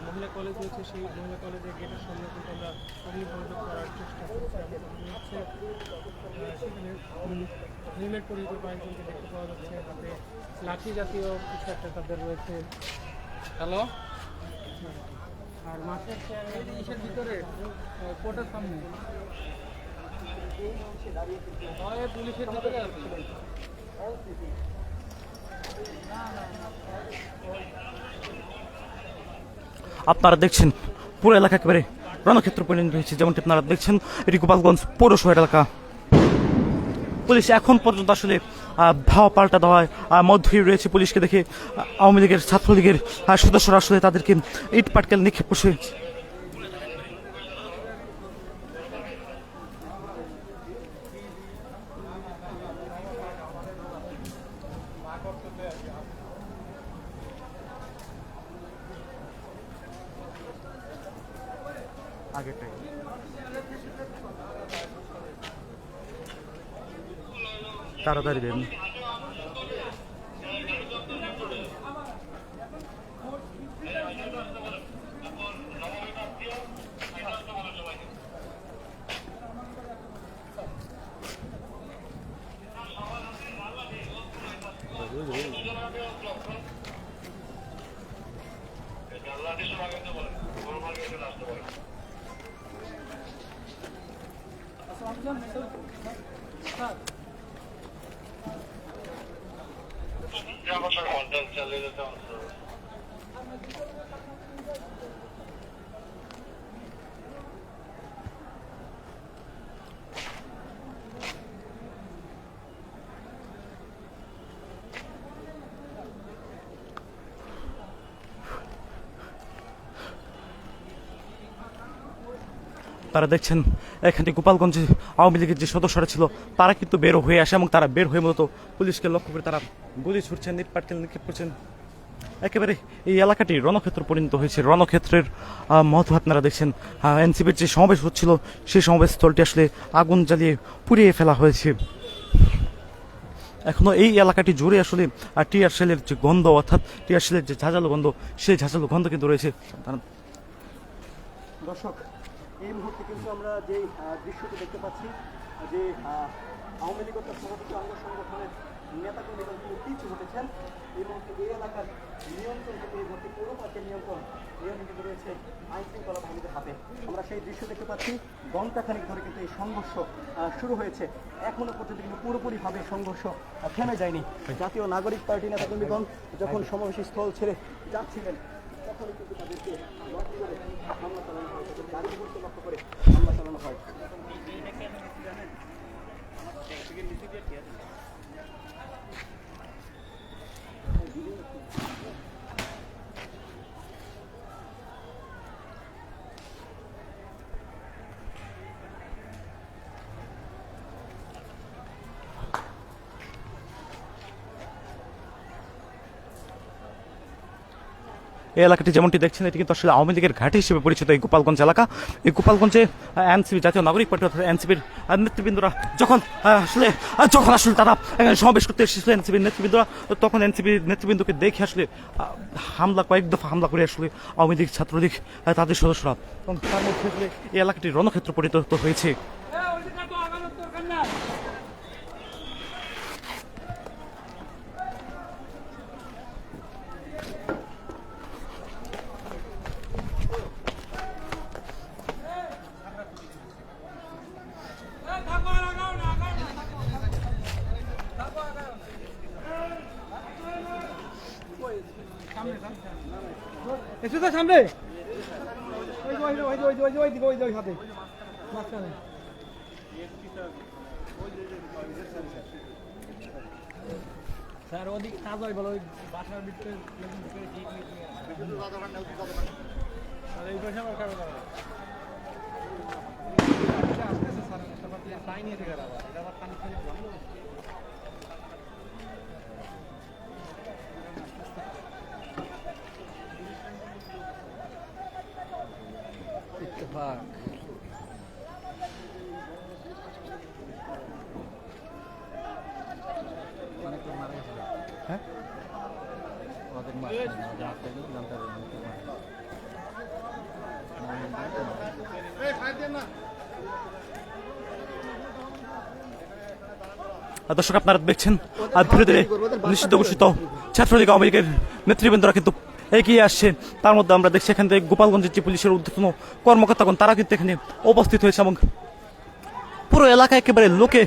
মহিলা কলেজ রয়েছে, সেই মহিলা কলেজের গেটের সামনে কিন্তু আমরা অগ্নিসংযোগ করার চেষ্টা করছি। সেখানে হেলমেট পরিহিত কয়েকজনকে দেখতে পাওয়া যাচ্ছে, হাতে লাঠি জাতীয় কিছু একটা তাদের রয়েছে। হ্যালো, আর মাঠের ইসের ভিতরে কোর্টের সামনে পুলিশের ভিতরে আছে। আপনারা দেখছেন পুরো এলাকা একেবারে রণক্ষেত্র পরিণত হয়েছে। যেমনটি আপনারা দেখছেন, এটি গোপালগঞ্জ পৌরসভা এলাকা। পুলিশ এখন পর্যন্ত আসলে ধাওয়া পাল্টা দেওয়ার মধ্যেই রয়েছে। পুলিশকে দেখে আওয়ামী লীগের, ছাত্রলীগের সদস্যরা আসলে তাদেরকে ইট পাটকেল নিক্ষেপ করছে। তাড়াতাড়ি দেন। তারা দেখছেন এখানে গোপালগঞ্জে আওয়ামী লীগের যে সদস্যরা ছিল তারা কিন্তু বের হয়ে আসে এবং তারা বের হয়ে মূলত পুলিশকে লক্ষ্য করে তারা গুলি ছুটছেন, ইট পাটকেল নিক্ষেপ করছেন। একেবারে এই এলাকাটি রণক্ষেত্র পরিণত হয়েছে। রণক্ষেত্রের মতো আপনারা দেখছেন এনসিপির যে সমাবেশ হচ্ছিল সেই সমাবেশ স্থলটি আসলে আগুন জ্বালিয়ে পুড়িয়ে ফেলা হয়েছে। এখনো এই এলাকাটি জুড়ে আসলে টিয়ার সেলের যে গন্ধ, অর্থাৎ টিয়ার সেলের যে ঝাঁঝালো গন্ধ, সেই ঝাঁঝালো গন্ধ কিন্তু রয়েছে। দর্শক, এই মুহূর্তে কিন্তু আমরা যে দৃশ্যটি দেখতে পাচ্ছি যে আওয়ামী লীগ সভাপতি অঙ্গ সংগঠনের নেতাকর্মীরা কিন্তু পিছু হটেছেন। এই মুহূর্তে এই এলাকার নিয়ন্ত্রণ থেকে এই মুহূর্তে পৌর পার্কের নিয়ন্ত্রণ কিন্তু রয়েছে আইন শৃঙ্খলা বাহিনীদের হাতে। আমরা সেই দৃশ্য দেখতে পাচ্ছি। ঘণ্টাখানিক ধরে কিন্তু এই সংঘর্ষ শুরু হয়েছে। এখনো পর্যন্ত কিন্তু পুরোপুরিভাবে সংঘর্ষ থেমে যায়নি। জাতীয় নাগরিক পার্টি নেতাকর্মীগণ যখন সমাবেশী স্থল ছেড়ে যাচ্ছিলেন তখনই কিন্তু তাদেরকে লক্ষ্য করে হামলা চালানো হয়, তাদের গাড়িগুলোকে লক্ষ্য করে হামলা চালানো হয়। এই এলাকাটি যেমনটি দেখছেন এটি কিন্তু আসলে আওয়ামী লীগের ঘাঁটি হিসেবে পরিচিত এই গোপালগঞ্জ এলাকা। এই গোপালগঞ্জে এনসিপি, জাতীয় নাগরিক পার্টি অর্থাৎ এনসিপির নেতৃবৃন্দরা যখন আসলে তারা সমাবেশ করতে এসেছিল এনসিপির নেতৃবৃন্দরা, তখন এনসিপির নেতৃবৃন্দকে দেখে আসলে কয়েক দফা হামলা করে আসলে আওয়ামী লীগ, ছাত্রলীগ তাদের সদস্যরা, এবং তার মধ্যে আসলে এই এলাকাটি রণক্ষেত্র পরিণত হয়েছে। সামনে হাতে মাঝখানে স্যার ওদিক কাজ হয় বলো, ওই বাসার ভিতরে এই পয়সা আমার কারো স্যার নিয়ে থেকে এটা আবার পানি ফেলে ভালো ইত্তেফাক। হ্যাঁ ওদের দর্শক আপনারা দেখছেন আর ধীরে ধীরে নিষিদ্ধ ঘোষিত ছাত্রলীগ আওয়ামী লীগের নেতৃবৃন্দরা কিন্তু এগিয়ে আসছে। তার মধ্যে আমরা দেখছি এখান থেকে গোপালগঞ্জের যে পুলিশের ঊর্ধ্বতন কর্মকর্তাগণ তারা কিন্তু এখানে উপস্থিত হয়েছে এবং পুরো এলাকা একেবারে লোকে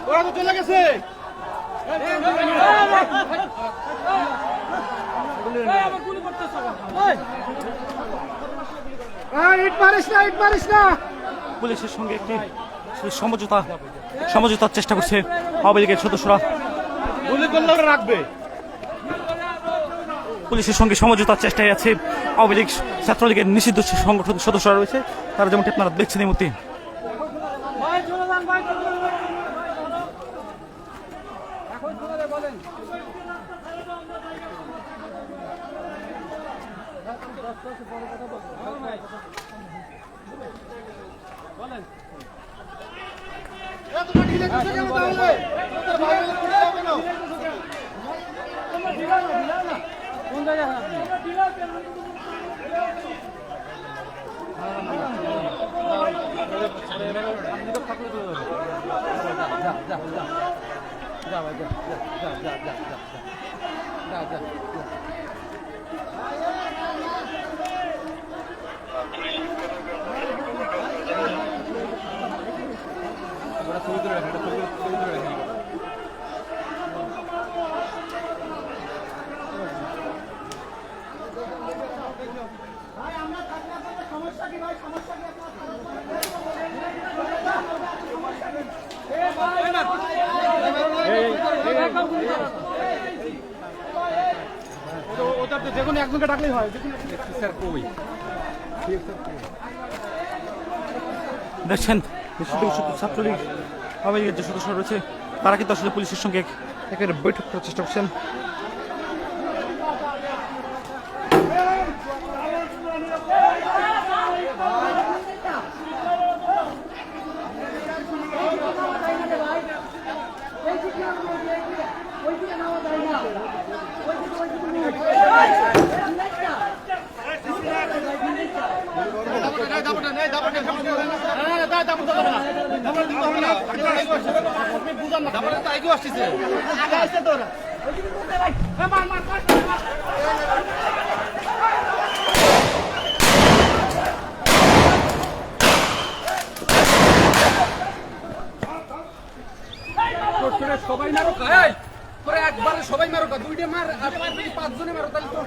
ওরা তো চলে গেছে। ইট মারিস না পুলিশের সঙ্গে একটি সমঝোতার চেষ্টা করছে আওয়ামী লীগের সদস্যরা। গুলি করলে ওরা রাখবে। পুলিশের সঙ্গে সমঝোতার চেষ্টায় আছে আওয়ামী লীগ ছাত্রলীগের নিষিদ্ধ সংগঠন সদস্যরা রয়েছে, তারা যেমনটি আপনারা দেখছেন এই মুহূর্তে। যে কোনো একজনকে ডাকলেই হয়। দেখছেন নিষিদ্ধ ঘোষিত ছাত্রলীগ আওয়ামী লীগের যে সদস্যরা রয়েছে তারা কিন্তু আসলে পুলিশের সঙ্গে একেবারে বৈঠক করার চেষ্টা করছেন। সবাই মারো করে একবারে সবাই মারো, দুইটা মার আর পাঁচজনে মারো তাহলে তো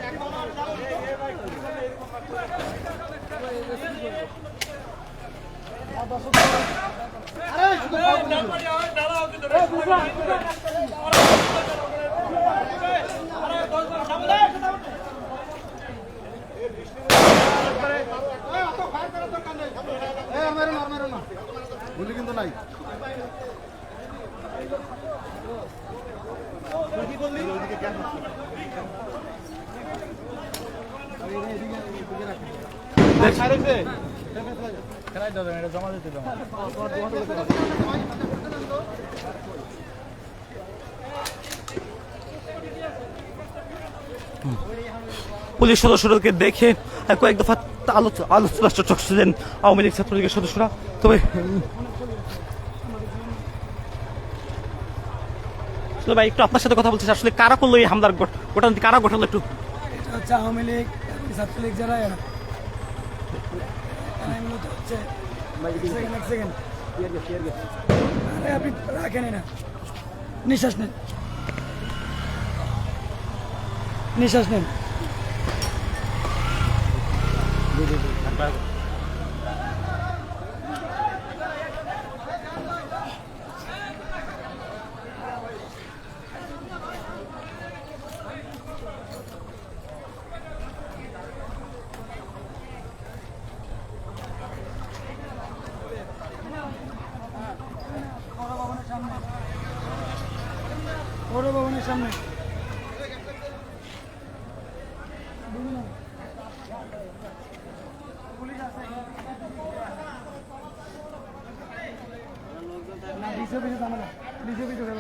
গুলি কিন্তু নাই। পুলিশ সদস্যদেরকে দেখে কয়েক দফা আলোচনা চলছিলেন আওয়ামী লীগ ছাত্রলীগের সদস্যরা। তবে ভাই একটু আপনার সাথে কথা বলছি, আসলে কারা করলো এই হামলার ঘটনা, কারা ঘটালো একটু? হচ্ছে আওয়ামী লীগ ছাত্রলীগ যারা এরা মূলত হচ্ছে আপনি রাখেনি না, নিঃশ্বাস নেন, নিঃশ্বাস নেন। সামনে না ডিসে পিছু ঝামেলা ডিসে পিছু গেল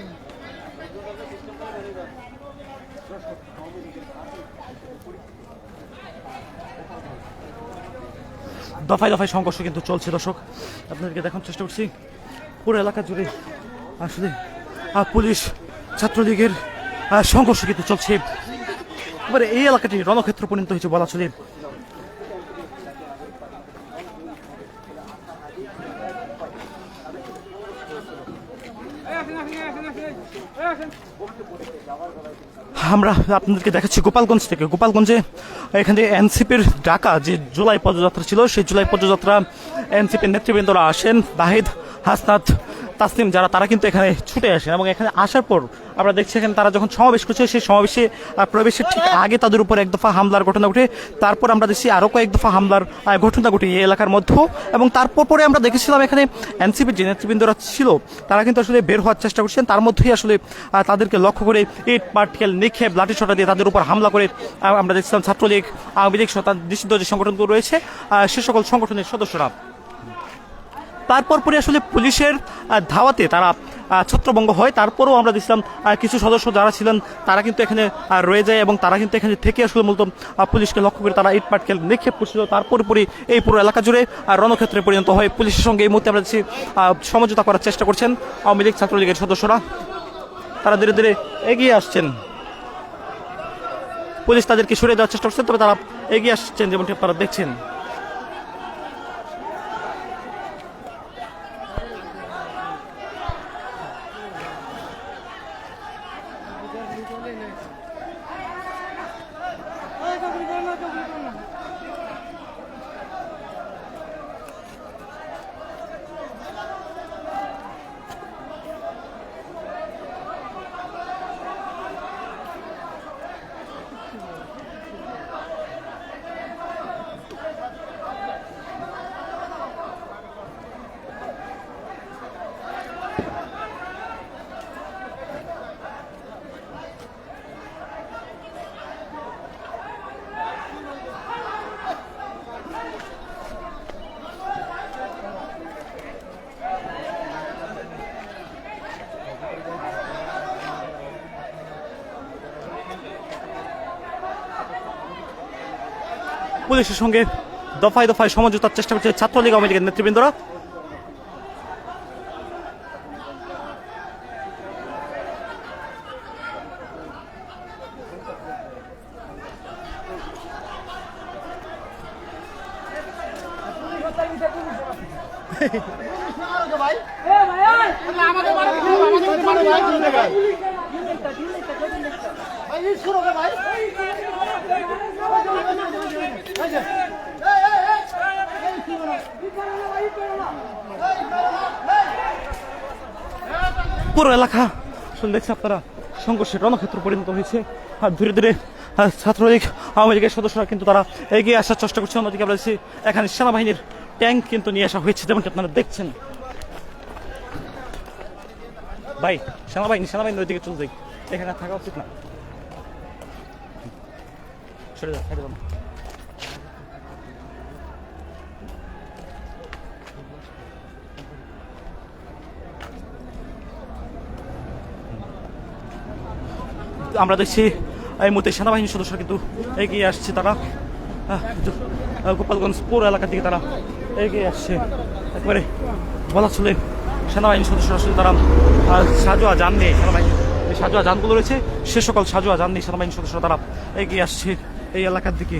দফায় দফায় সংঘর্ষ কিন্তু চলছে দর্শক, আপনাদেরকে দেখানোর চেষ্টা করছি। পুরো এলাকা জুড়ে আসলে পুলিশ ছাত্রলীগের সংঘর্ষ কিন্তু চলছে। এবারে এই এলাকাটি রণক্ষেত্র পরিণত হয়েছে বলা চলে। আমরা আপনাদেরকে দেখাচ্ছি গোপালগঞ্জ থেকে। গোপালগঞ্জে এখানে এনসিপির ডাকা যে জুলাই পদযাত্রা ছিল, সেই জুলাই পদযাত্রা এনসিপির নেতৃবৃন্দরা আসেন, নাহিদ, হাসনাত, তাসনিম যারা, তারা কিন্তু এখানে ছুটে আসেন এবং এখানে আসার পর আমরা দেখছি এখানে তারা যখন সমাবেশ করছে, সেই সমাবেশে প্রবেশের ঠিক আগে তাদের উপর এক দফা হামলার ঘটনা ঘটে। তারপর আমরা দেখছি আরও কয়েক দফা হামলার ঘটনা ঘটে এই এলাকার মধ্যেও। এবং তারপর পরে আমরা দেখেছিলাম এখানে এনসিপির যে নেতৃবৃন্দরা ছিল তারা কিন্তু আসলে বের হওয়ার চেষ্টা করছেন, তার মধ্যেই আসলে তাদেরকে লক্ষ্য করে ইট পাটকেল নিক্ষেপ লাঠিসোঁটা দিয়ে তাদের উপর হামলা করে আমরা দেখছিলাম ছাত্রলীগ, আওয়ামী লীগ নিষিদ্ধ যে সংগঠনগুলো রয়েছে সে সকল সংগঠনের সদস্যরা। তারপর পরে আসলে পুলিশের ধাওয়াতে তারা ছত্রভঙ্গ হয়। তারপরেও আমরা দেখছিলাম কিছু সদস্য যারা ছিলেন তারা কিন্তু এখানে রয়ে যায় এবং তারা কিন্তু এখানে থেকে আসলে মূলত পুলিশকে লক্ষ্য করে তারা ইট পাটকেল নিক্ষেপ করছিল। তারপরে পরে এই পুরো এলাকা জুড়ে রণক্ষেত্রে পরিণত হয়। পুলিশের সঙ্গে এই মুহূর্তে আমরা দেখছি সমঝোতা করার চেষ্টা করছেন আওয়ামী লীগ ছাত্রলীগের সদস্যরা, তারা ধীরে ধীরে এগিয়ে আসছেন। পুলিশ তাদেরকে সরিয়ে দেওয়ার চেষ্টা করছেন, তবে তারা এগিয়ে আসছেন যেমনটি আপনারা দেখছেন। পুলিশের সঙ্গে দফায় দফায় সমঝোতার চেষ্টা করছে ছাত্রলীগ আওয়ামী লীগের নেতৃবৃন্দরা। পুরো এলাকা আসলে দেখছি আপনারা সংঘর্ষের রণক্ষেত্র পরিণত হয়েছে। আর ধীরে ধীরে ছাত্রলীগ আওয়ামী লীগের সদস্যরা কিন্তু তারা এগিয়ে আসার চেষ্টা করছে। অন্যদিকে আমরা দেখছি এখানে সেনাবাহিনীর ট্যাঙ্ক কিন্তু নিয়ে আসা হয়েছে যেমনটি আপনারা দেখছেন। ভাই সেনাবাহিনী ওইদিকে চলে যাই, এখানে থাকা উচিত না, সরে যান, ছেড়ে যান। আমরা দেখছি এই মুহূর্তে সেনাবাহিনীর সদস্যরা কিন্তু এগিয়ে আসছে। তারা গোপালগঞ্জ পৌর এলাকার দিকে তারা এগিয়ে আসছে। একবারে বলা চলে সেনাবাহিনীর সদস্যরা আসলে তারা সাজোয়া যান নিয়ে, সেনাবাহিনীর যে সাজোয়া যানগুলো রয়েছে সে সকল সাজোয়া যান নিয়ে সেনাবাহিনীর সদস্যরা তারা এগিয়ে আসছে এই এলাকার দিকে।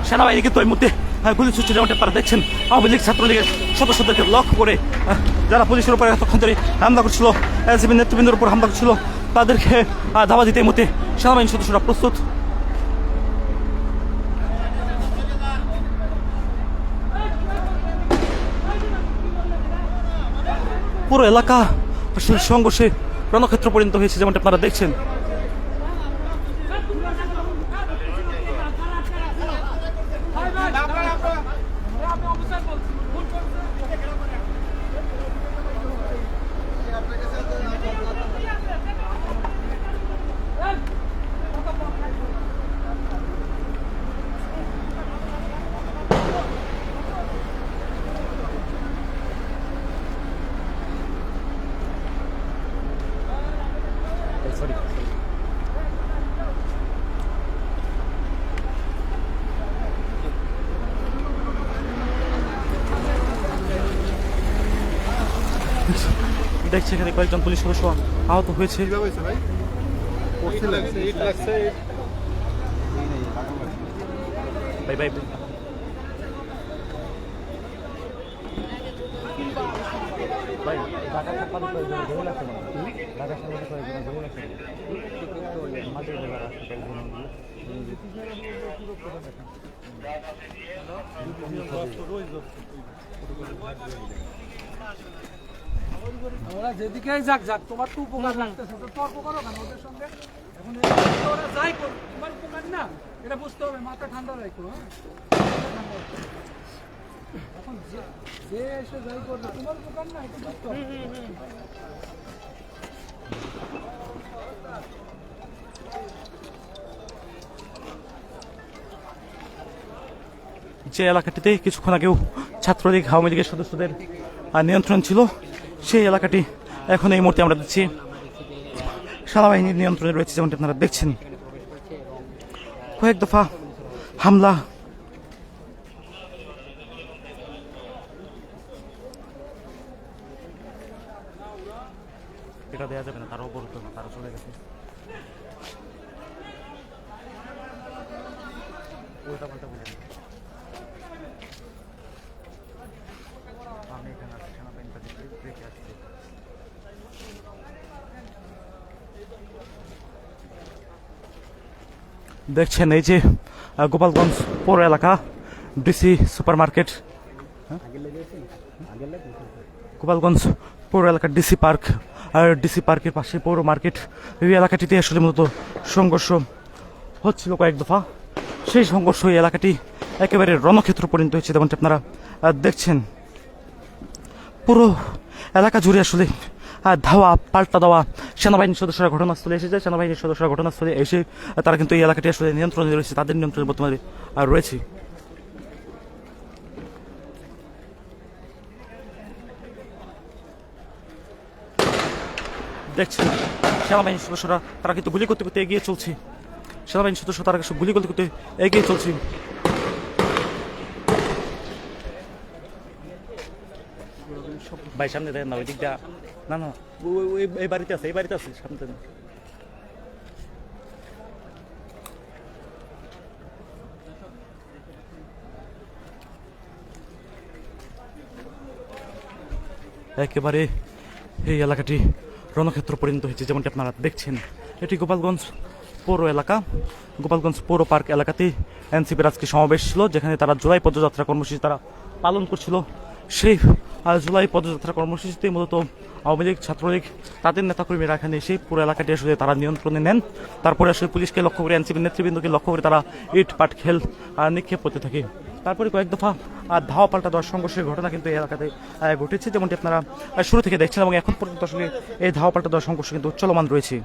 সেনাবাহিনী কিন্তু এই মুহূর্তে গুলি ছুটছে যেমনটা আপনারা দেখছেন। আওয়ামী লীগ ছাত্রলীগের সদস্যদেরকে লক্ষ্য করে যারা পুলিশের উপরে এতক্ষণ ধরে হামলা করছিল, এনসিপি নেতৃবৃন্দের উপর হামলা করছিল, তাদেরকে ধাওয়া দিতে এই মুহূর্তে সেনাবাহিনীর সদস্যরা প্রস্তুত। পুরো এলাকা আসলে সংঘর্ষে রণক্ষেত্র পরিণত হয়েছে, যেমনটা আপনারা দেখছেন। দেখছি এখানে কয়েকজন পুলিশ সদস্য আহত হয়েছে। ভাই ভাই ওরা যেদিকেই যাক যাক, তোমার তো উপকার লাগতেছে, তো তোর উপকারও কেন ওদের সঙ্গে? এখন ওরা যাই করুক, তোমার উপকার না, এটা বুঝতে হবে, মাথা ঠান্ডা রাখো। হ্যাঁ, এখন যে এসে যাই করবে, তোমার উপকার না, এটা বুঝতে হবে। যে এলাকাটিতে কিছুক্ষণ আগেও ছাত্রলীগ আওয়ামী লীগের সদস্যদের নিয়ন্ত্রণ ছিল, সেই এলাকাটি এখন এই মুহূর্তে আমরা দেখছি সেনাবাহিনীর নিয়ন্ত্রণে রয়েছে, যেমনটি আপনারা দেখছেন। কয়েক দফা হামলা, এটা দেওয়া যাবে না, তারা অবরুদ্ধ না, তারা চলে গেছে। উল্টা পাল্টা বলে আমি এখানে আছি, সেনাবাহিনীটা দেখে আসছি। দেখছেন এই যে গোপালগঞ্জ পৌর এলাকা, ডিসি সুপার মার্কেট, গোপালগঞ্জ পৌর এলাকার ডিসি পার্ক, আর ডিসি পার্কের পাশে পৌর মার্কেট, এই এলাকাটিতে আসলে মূলত সংঘর্ষ হচ্ছিল কয়েক দফা। সেই সংঘর্ষ এই এলাকাটি একেবারে রণক্ষেত্র পরিণত হয়েছে, যেমনটি আপনারা দেখছেন। পুরো এলাকা জুড়ে আসলে ধাওয়া পাল্টা দেওয়া, সেনাবাহিনীর সদস্যরা ঘটনাস্থলে এসে যায়, সেনাবাহিনীর সদস্যরা ঘটনাস্থলে এসে তারা কিন্তু এই এলাকাটি আসলে নিয়ন্ত্রণে রয়েছে, তাদের নিয়ন্ত্রণে বর্তমানে রয়েছে। দেখছেন সেনাবাহিনীর সদস্যরা তারা কিন্তু গুলি করতে করতে এগিয়ে চলছে, সেনাবাহিনীর সদস্য তারা গুলি করতে করতে এগিয়ে চলছে। ভাই সামনে দেন না, ওই দিকটা না না, এই বাড়িতে আছে, এই বাড়িতে আছে, সামনে দেন। একেবারে এই এলাকাটি রণক্ষেত্র পরিণত হয়েছে, যেমনটি আপনারা দেখছেন। এটি গোপালগঞ্জ পৌর এলাকা, গোপালগঞ্জ পৌর পার্ক এলাকাতেই এনসিপির আজকে সমাবেশ ছিল, যেখানে তারা জুলাই পদযাত্রা কর্মসূচি তারা পালন করছিল। সেই জুলাই পদযাত্রা কর্মসূচিতে মূলত আওয়ামী লীগ, ছাত্রলীগ, তাদের নেতাকর্মীরা এখানে এসে পুরো এলাকাটি আসলে তারা নিয়ন্ত্রণে নেন। তারপরে আসলে পুলিশকে লক্ষ্য করে, এনসিপির নেতৃবৃন্দকে লক্ষ্য করে তারা ইট পাট খেল নিক্ষেপ করতে থাকে। তারপরে কয়েক দফা ধাওয়া পাল্টা দেওয়ার সংঘর্ষের ঘটনা কিন্তু এই এলাকাতে ঘটেছে, যেমনটি আপনারা শুরু থেকে দেখছেন, এবং এখন পর্যন্ত আসলে এই ধাওয়া পাল্টা দেওয়ার সংঘর্ষ কিন্তু চলমান রয়েছে।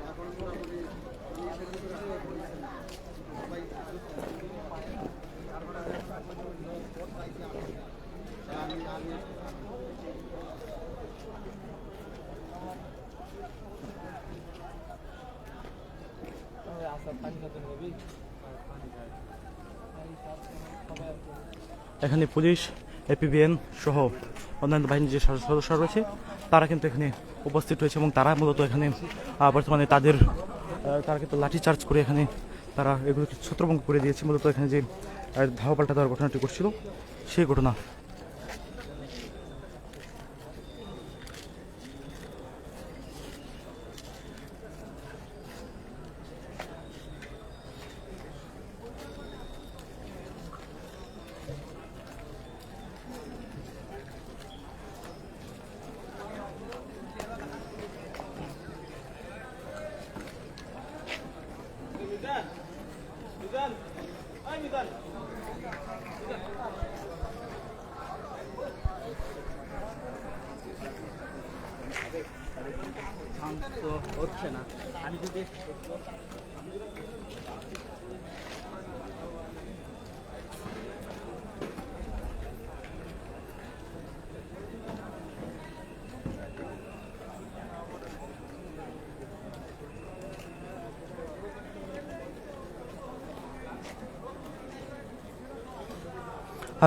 এখানে পুলিশ, এপিবিএন সহ অন্যান্য বাহিনীর যে সদস্যরা রয়েছে তারা কিন্তু এখানে উপস্থিত হয়েছে, এবং তারা মূলত এখানে বর্তমানে তারা কিন্তু লাঠিচার্জ করে এখানে তারা এগুলোকে ছত্রভঙ্গ করে দিয়েছে। মূলত এখানে যে ধাওয়া পাল্টা দেওয়ার ঘটনাটি ঘটছিল সেই ঘটনা। হচ্ছে না আমি যদি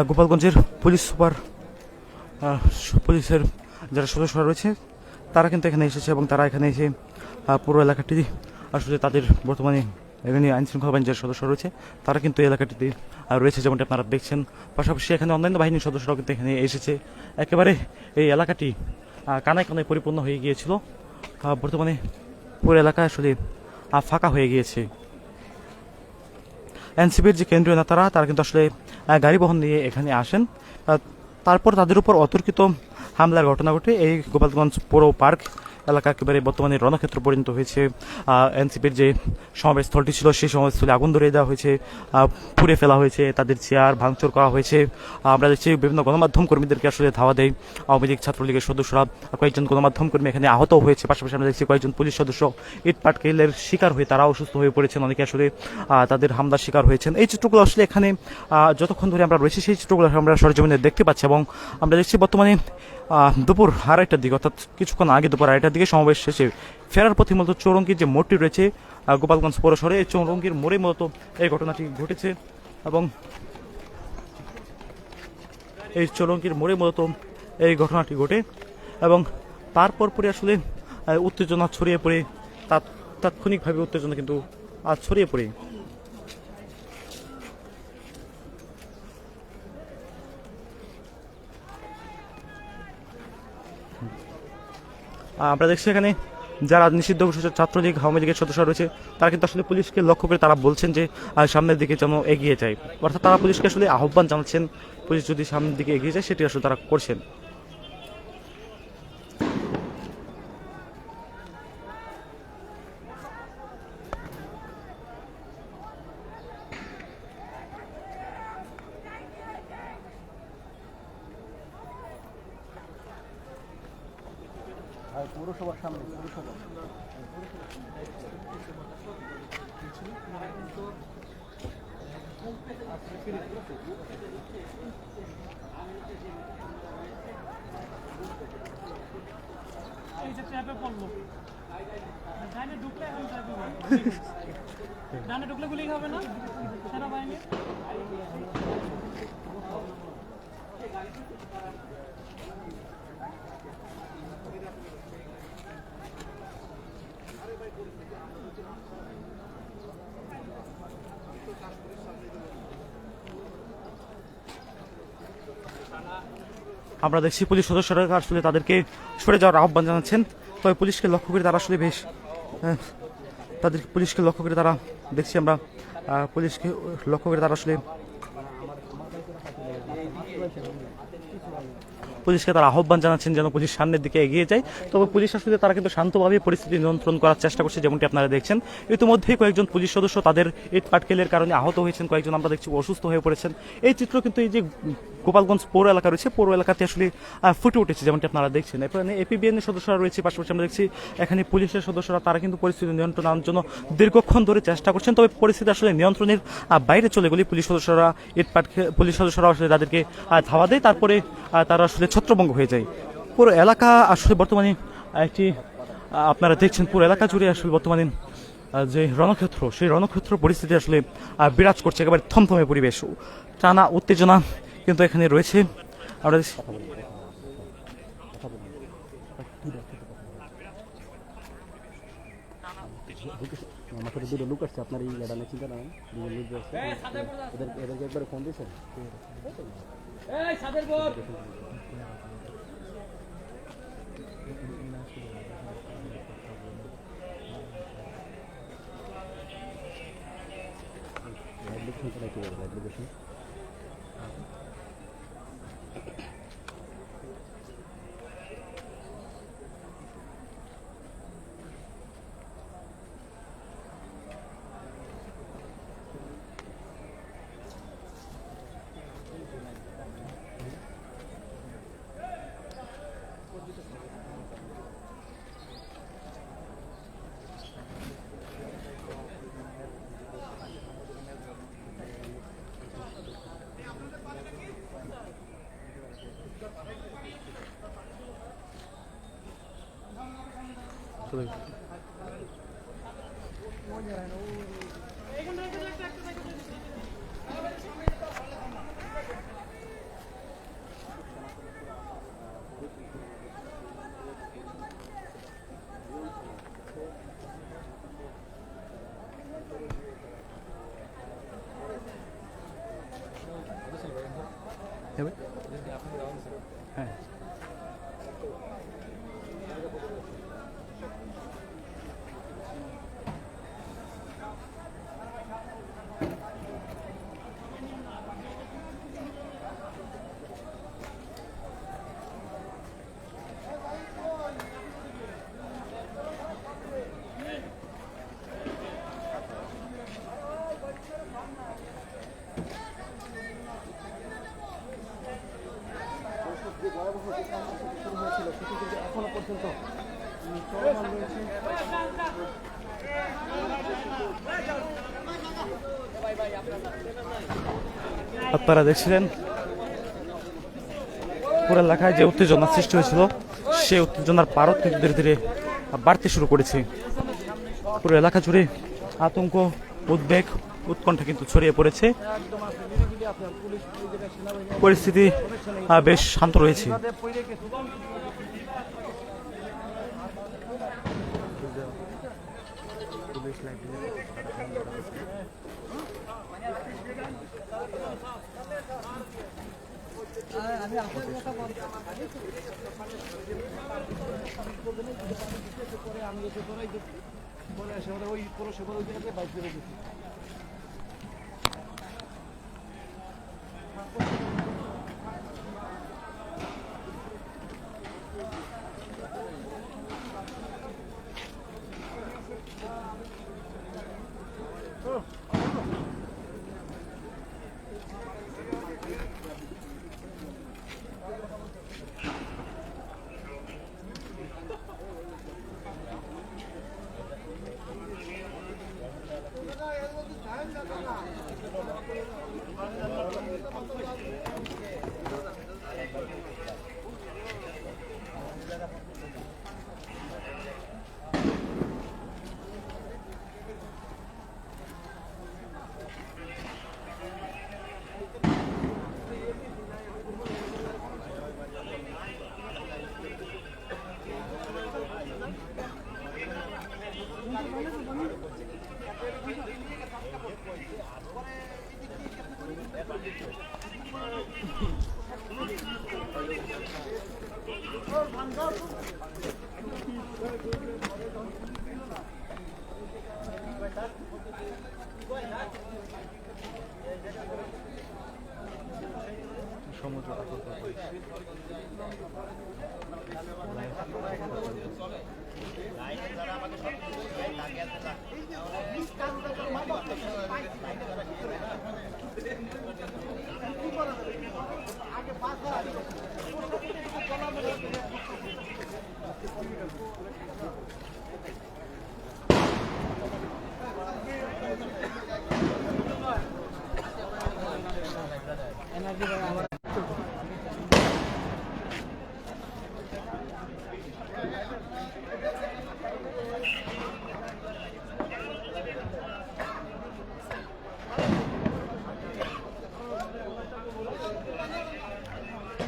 গোপালগঞ্জের পুলিশ সুপার পুলিশের যারা সদস্যরা রয়েছে তারা কিন্তু এখানে এসেছে এবং তারা এখানে এসে পুরো এলাকাটি আসলে তাদের বর্তমানে এখানে আইন শৃঙ্খলা বাহিনীর যারা সদস্য রয়েছে তারা কিন্তু এই এলাকাটিতে রয়েছে যেমনটি আপনারা দেখছেন। পাশাপাশি এখানে অন্যান্য বাহিনীর সদস্যরাও কিন্তু এখানে এসেছে। একেবারে এই এলাকাটি কানায় কানায় পরিপূর্ণ হয়ে গিয়েছিল, বর্তমানে পুরো এলাকা আসলে ফাঁকা হয়ে গিয়েছে। এনসিপির যে কেন্দ্রীয় নেতারা তারা কিন্তু আসলে গাড়ি বহন নিয়ে এখানে আসেন, তারপর তাদের উপর অতর্কিত হামলার ঘটনা ঘটে। এই গোপালগঞ্জ পৌর পার্ক এলাকা একেবারে বর্তমানে রণক্ষেত্র পরিণত হয়েছে। এনসিপির যে সমাবেশস্থলটি ছিল সেই সমাবেশস্থলে আগুন ধরিয়ে দেওয়া হয়েছে, পুড়ে ফেলা হয়েছে, তাদের চেয়ার ভাঙচুর করা হয়েছে। আমরা দেখছি বিভিন্ন গণমাধ্যম কর্মীদেরকে আসলে ধাওয়া দেয় আওয়ামী লীগ ছাত্রলীগের সদস্যরা। কয়েকজন গণমাধ্যম কর্মী এখানে আহত হয়েছে। পাশাপাশি আমরা দেখছি কয়েকজন পুলিশ সদস্য ইট পাটকেলের শিকার হয়ে তারা অসুস্থ হয়ে পড়েছেন, অনেকে আসলে তাদের হামলার শিকার হয়েছেন। এই চিত্রগুলো আসলে এখানে যতক্ষণ ধরে আমরা রয়েছি সেই চিত্রগুলো আমরা সরজমিনে দেখতে পাচ্ছি এবং আমরা দেখছি বর্তমানে দুপুর 2:30টার দিকে, অর্থাৎ কিছুক্ষণ আগে দুপুর 2:30টার দিকে সমাবেশ শেষে ফেরার পথে মূলত চৌরঙ্গির যে মোড়টি রয়েছে গোপালগঞ্জ পৌর শহরে, এই চৌরঙ্গির মোড়ে মূলত এই ঘটনাটি ঘটেছে এবং এই চৌরঙ্গির মোড়ে মূলত এই ঘটনাটি ঘটে এবং তারপর পরে আসলে উত্তেজনা ছড়িয়ে পড়ে, তাৎক্ষণিকভাবে উত্তেজনা কিন্তু ছড়িয়ে পড়ে। আমরা দেখছি এখানে যারা নিষিদ্ধ ঘোষিত ছাত্রলীগ আওয়ামী লীগের সদস্য রয়েছে তারা কিন্তু আসলে পুলিশকে লক্ষ্য করে তারা বলছেন যে সামনের দিকে যেন এগিয়ে যায়, অর্থাৎ তারা পুলিশকে আসলে আহ্বান জানাচ্ছেন পুলিশ যদি সামনের দিকে এগিয়ে যায় সেটি আসলে তারা করছেন। পৌরসভার সামনে পৌরসভা এই যে ট্র্যাপে পড়লো, ডানে ঢুকলে এখন ট্র্যাপে ডানে ঢুকলে গুলি হবে না সেনাবাহিনী। আমরা দেখছি পুলিশ সদস্যরা আসলে তাদেরকে সরে যাওয়ার আহ্বান জানাচ্ছেন, তবে পুলিশকে লক্ষ্য করে তারা আসলে বেশ পুলিশকে লক্ষ্য করে তারা দেখছি আমরা পুলিশকে লক্ষ্য করে তারা আসলে পুলিশকে তারা আহ্বান জানাচ্ছেন যেন পুলিশ সামনের দিকে এগিয়ে যায়। তবে পুলিশ আসলে তারা কিন্তু শান্তভাবে পরিস্থিতি নিয়ন্ত্রণ করার চেষ্টা করছে, যেমনটি আপনারা দেখছেন। ইতিমধ্যেই কয়েকজন পুলিশ সদস্য তাদের ইট পাটকেলের কারণে আহত হয়েছেন, কয়েকজন আমরা দেখছি অসুস্থ হয়ে পড়েছেন। এই চিত্র কিন্তু এই যে গোপালগঞ্জ পৌর এলাকা রয়েছে, পৌর এলাকাতে আসলে ফুটে উঠেছে, যেমনটি আপনারা দেখছেন। এখানে এপিবিএনের সদস্যরা রয়েছে, পাশাপাশি আমরা দেখছি এখানে পুলিশের সদস্যরা তারা কিন্তু পরিস্থিতি নিয়ন্ত্রণ আনার জন্য দীর্ঘক্ষণ ধরে চেষ্টা করছেন। তবে পরিস্থিতি আসলে নিয়ন্ত্রণের বাইরে চলে গেলে পুলিশ সদস্যরা আসলে তাদেরকে ধাওয়া দেয়, তারপরে তারা আসলে ছত্রভঙ্গ হয়ে যায়। পুরো এলাকা আসলে বর্তমানে একটি আপনারা দেখছেন পুরো এলাকা জুড়ে আসলে বর্তমানে যে রণক্ষেত্র, সেই রণক্ষেত্র পরিস্থিতি আসলে বিরাজ করছে, একেবারে থমথমে পরিবেশ, টানা উত্তেজনা কিন্তু এখানে রয়েছে। আমরা আমার সাথে দুটো লোক আসছে, আপনার এই ম্যাডামের চিন্তা নাই, এদেরকে একবার ফোন দিয়েছেন। শুরু হয়েছিল সেটি কিন্তু এখনো পর্যন্ত চলমান রয়েছে। আপনারা দেখছিলেন পুরো এলাকায় যে উত্তেজনা সৃষ্টি হয়েছিল সেই উত্তেজনার পারদ কিন্তু ধীরে ধীরে বাড়তে শুরু করেছে। পুরো এলাকা জুড়ে আতঙ্ক, উদ্বেগ, উৎকণ্ঠা কিন্তু ছড়িয়ে পড়েছে। পরিস্থিতি বেশ শান্ত রয়েছে।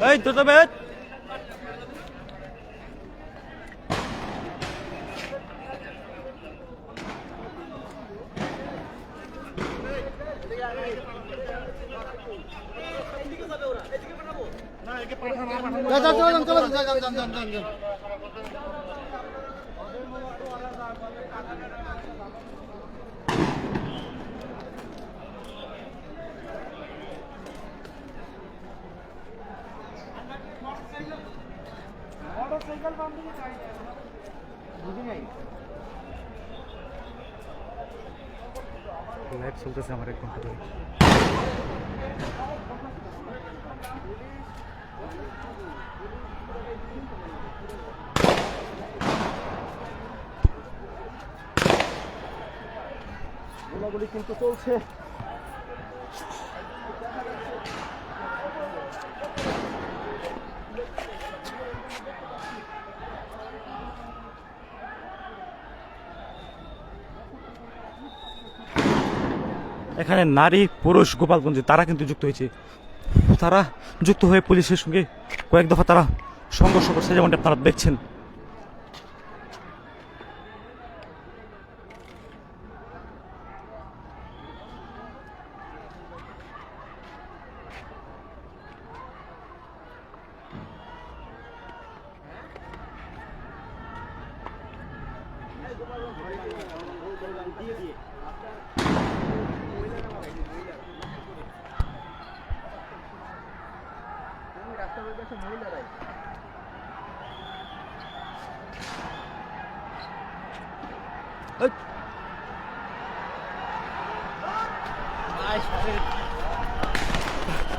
এই দ্রুত বেদ লাইভ চলতেছে আমার 1 ঘন্টা ধরে। গোলাগুলি কিন্তু চলছে। এখানে নারী পুরুষ গোপালগঞ্জে তারা কিন্তু যুক্ত হয়েছে, তারা যুক্ত হয়ে পুলিশের সঙ্গে কয়েক দফা তারা সংঘর্ষ করছে, যেমনটা আপনারা দেখছেন।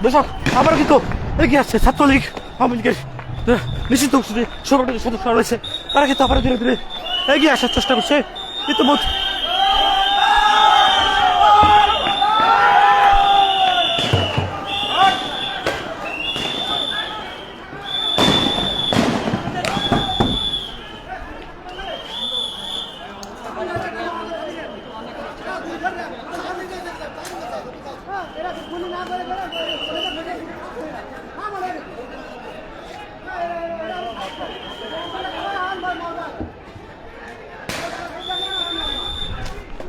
দর্শক আবারও কিন্তু এগিয়ে আসছে ছাত্রলীগ, আওয়ামী লীগের নিষিদ্ধ সংগঠনের সদস্যরা রয়েছে, তারা কিন্তু আবার ধীরে ধীরে এগিয়ে আসার চেষ্টা করছে। ইতিমধ্যে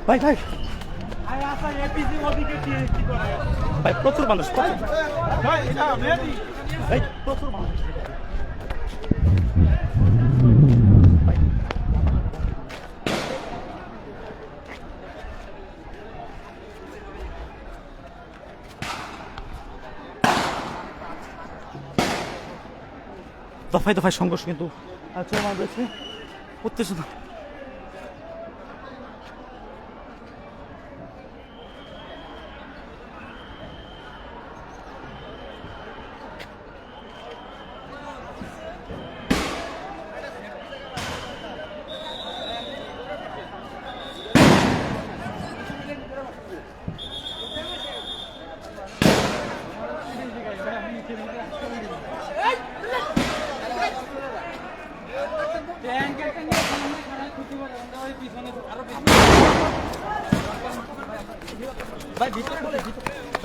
ভাই ভাই ভাই প্রচুর মানুষ, ভাই প্রচুর মানুষ। দফায় দফায় সংঘর্ষ কিন্তু চলমান রয়েছে, উত্তেজনা।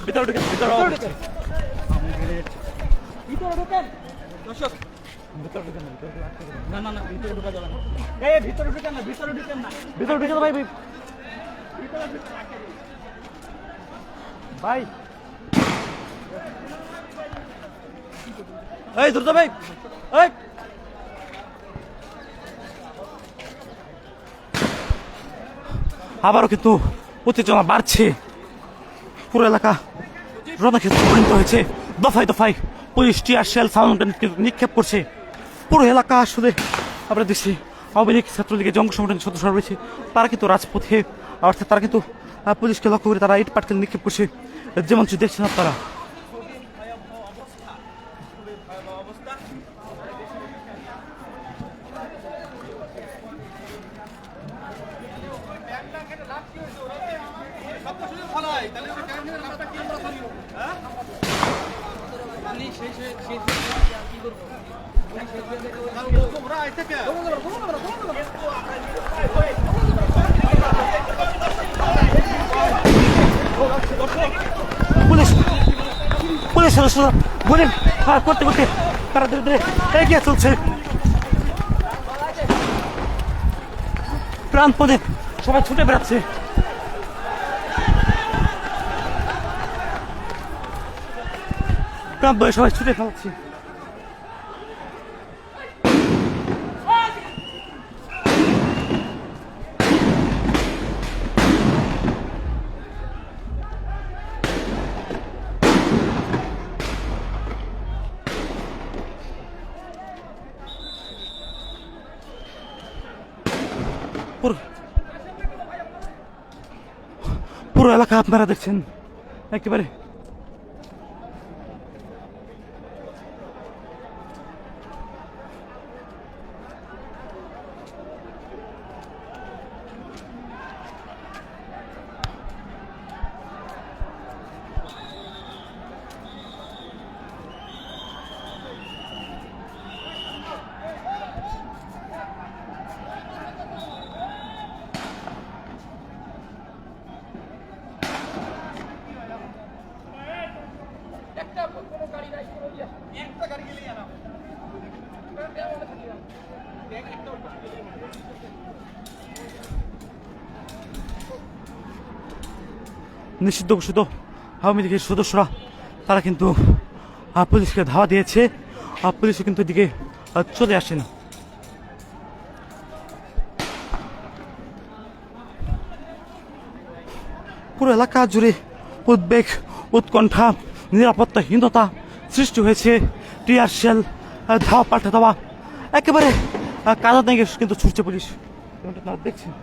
ভিতরে ঢুকেন, ভিতরে ঢুকেন দর্শক, ভিতরে ঢুকেন না, না না ভিতরে ঢুকা যাবে না, এই ভিতরে ঢুকেন না, ভিতরে ঢুকেন না, ভিতরে ঢুকে ভাই ভাই এই দ্রুত ভাই, এই আবারও কিন্তু উত্তেজনা বাড়ছে, পুরো এলাকা রণক্ষেত্রে পরিণত হয়েছে। দফায় দফায় পুলিশ টিয়ার শেল ফাউন্টেন নিক্ষেপ করছে। পুরো এলাকা আসলে আমরা দেখছি আওয়ামী লীগ ছাত্রলীগের জঙ্গ সংগঠনের সদস্যরা রয়েছে, তারা কিন্তু রাজপথে, অর্থাৎ তারা কিন্তু পুলিশকে লক্ষ্য করে তারা ইট পাটকেল নিক্ষেপ করছে, যেমন দেখছেন আপনারা। পুলিশ সদস্যরা বলেন করতে করতে তারা ধীরে ধীরে এগিয়ে চলছে, প্রাণপণে সবাই ছুটে বেড়াচ্ছে। প্রাণপণে সবাই ছুটে ফেলাচ্ছে। পুরো এলাকা আপনারা দেখছেন একেবারে নিষিদ্ধ ঘোষিত আওয়ামী লীগের সদস্যরা তারা কিন্তু পুলিশকে ধাওয়া দিয়েছে, পুলিশও কিন্তু এদিকে চলে আসেন। পুরো এলাকা জুড়ে উদ্বেগ, উৎকণ্ঠা, নিরাপত্তাহীনতা সৃষ্টি হয়েছে। টিয়ার শেল, ধাওয়া পাল্টা দেওয়া, একেবারে কাদা নিয়ে কিন্তু ছুটছে পুলিশ, আপনারা দেখছেন।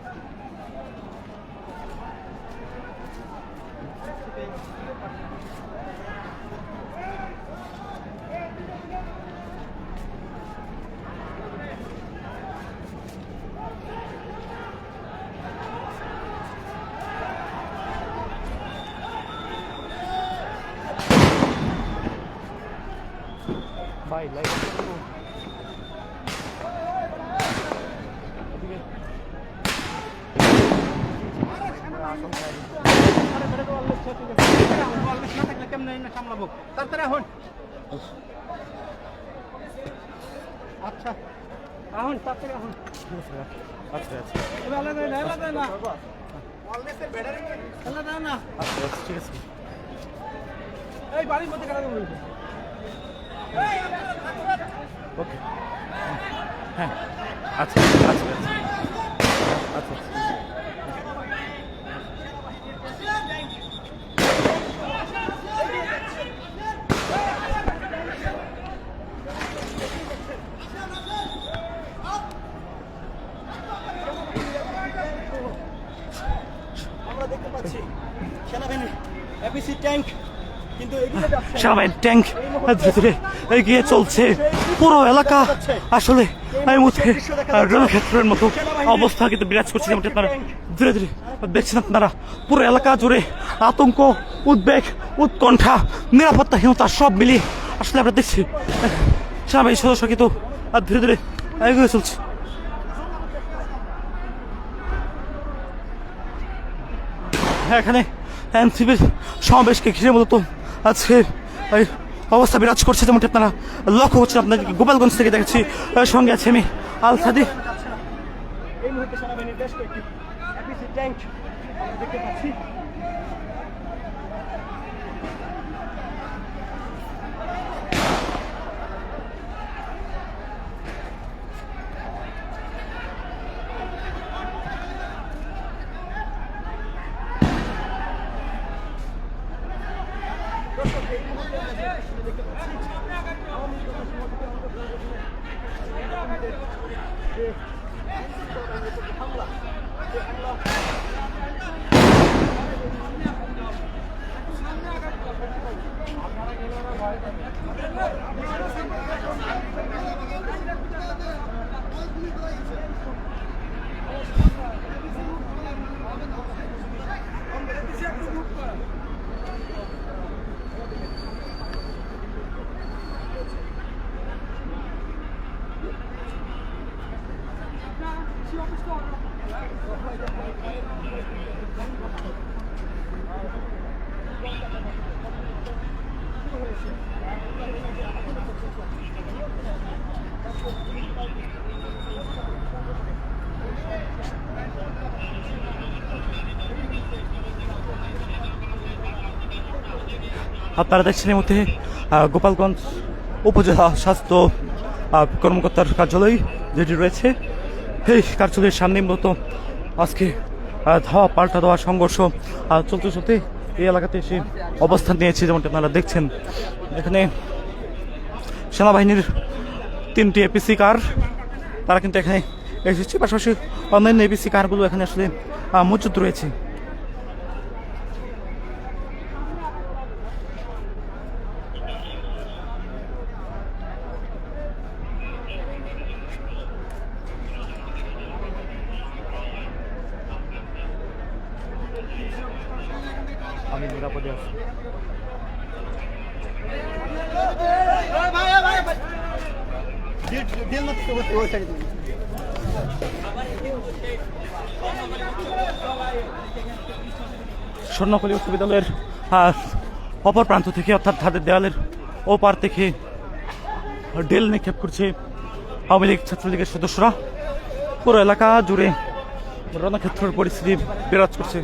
ভাই লাইট সামলাবো তাড়াতাড়ি এখন। আচ্ছা এখন তাড়াতাড়ি এখন। আচ্ছা আচ্ছা আলাদা না আলাদা না আলাদা না। আচ্ছা ঠিক আছে। এই বাড়ির মধ্যে কাটা বলবো। ওকে হ্যাঁ আচ্ছা আচ্ছা আচ্ছা আচ্ছা আমরা দেখতে পাচ্ছি সেনাবাহিনী এপিসি ট্যাঙ্ক কিন্তু এগিয়ে যাচ্ছে। সেনাবাহিনীর ট্যাঙ্ক ধীরে এগিয়ে চলছে। পুরো এলাকা আসলে এই মুহূর্তে রণক্ষেত্রের মতো অবস্থা কিন্তু বিরাজ করছে। যেমন আপনারা ধীরে ধীরে দেখছেন, আপনারা পুরো এলাকা জুড়ে আতঙ্ক, উদ্বেগ, উৎকণ্ঠা, নিরাপত্তাহীনতা সব মিলিয়ে আসলে আমরা দেখছি সেনাবাহিনীর সদস্য কিন্তু ধীরে ধীরে এগিয়ে চলছে। এখানে এনসিপির সমাবেশকে ঘিরে মূলত আজকে এই অবস্থা বিরাজ করছে। যেমনটি আপনারা লক্ষ্য করছেন, আপনাদের গোপালগঞ্জ থেকে দেখছি, সঙ্গে আছে আমি আল সাদি। এই মুহূর্তে সেনাবাহিনীর বেশ কয়েকটি এপিসি ট্যাঙ্ক আমরা দেখতে পাচ্ছি। আপনারা দেখছেন এই মধ্যে গোপালগঞ্জ উপজেলা স্বাস্থ্য কর্মকর্তার কার্যালয় যেটি রয়েছে, এই কার্যালয়ের সামনে মূলত আজকে ধাওয়া পাল্টা দেওয়া সংঘর্ষ চলতে চলতে এই এলাকাতে এসে অবস্থান নিয়েছে। যেমনটি আপনারা দেখছেন, এখানে সেনাবাহিনীর 3টি এপিসি কার তারা কিন্তু এখানে এসেছে, পাশাপাশি অন্যান্য এপিসি কারগুলো এখানে আসলে মজুদ রয়েছে। আমি নিরাপদে আছি। স্বর্ণকলী উচ্চ বিদ্যালয়ের অপর প্রান্ত থেকে, অর্থাৎ ধারের দেওয়ালের ও পার থেকে ডেল নিক্ষেপ করছে আওয়ামী লীগ ছাত্রলীগের সদস্যরা। পুরো এলাকা জুড়ে রণক্ষেত্রের পরিস্থিতি বিরাজ করছে।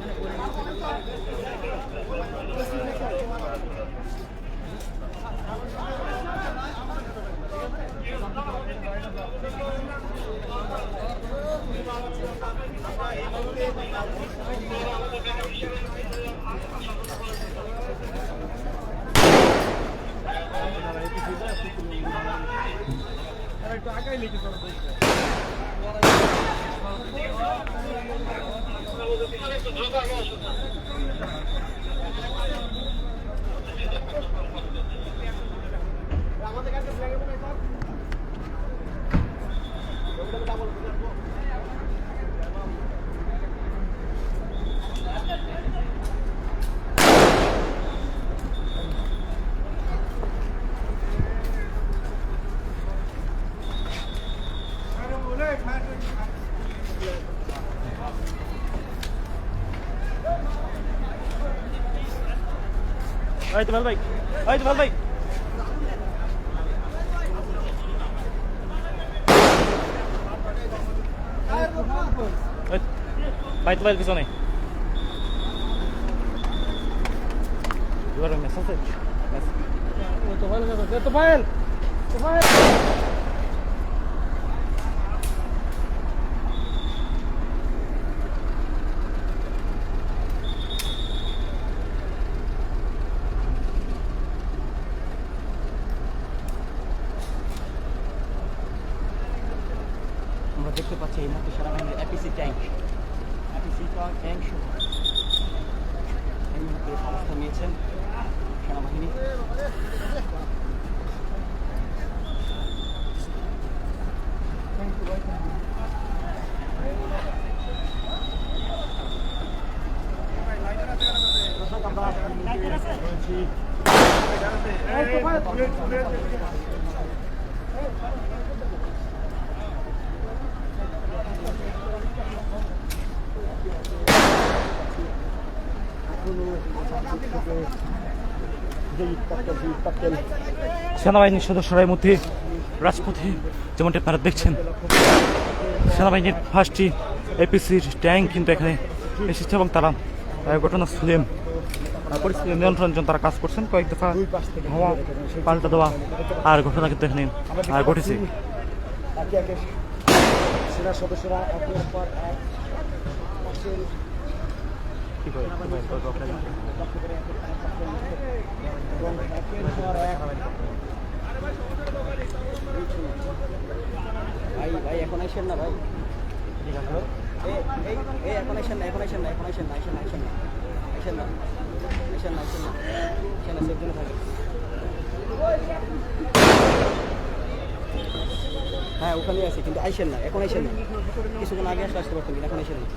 এই তো ভাল ভাই, এই তো ভাল ভাই। ভাই তোমার পিছনে মেসেজ তোফায়েল যাবে, তোফায়েল তোফায়েল আমরা দেখতে পাচ্ছি এই মুহূর্তে সেনাবাহিনীর এপিসি ট্যাঙ্ক এই মুহূর্তে অবস্থান নিয়েছেন সেনাবাহিনী। সেনাবাহিনীর সদস্যরা এর মধ্যে রাজপথে যেমনটি আপনারা দেখছেন, সেনাবাহিনীর 5টি এপিসির ট্যাঙ্ক কিন্তু এখানে এসেছে এবং তারা ঘটনাস্থলে পরিস্থিতি নিয়ন্ত্রণের জন্য তারা কাজ করছেন। কয়েক দফা হাওয়া পাল্টা দেওয়া আর ঘটনা কিন্তু এখানে ঘটেছে। একে একে সেনা সদস্যরা একের পর এক ভাই ভাই এখন আইসেন না ভাই, এখন আইসেন না, এখন আইসেন না, এখন আইসেন না, আইসেন না, আইসেন না, আইসেন না, আইসেন না, আইসেন না, আইসেন না, সেফ জন্য থাকে। হ্যাঁ ওখানে আছে কিন্তু আইসেন না, এখন আইসেন না, কিছুক্ষণ আগে আসতে পারতেন কিন্তু এখন আইসেন না।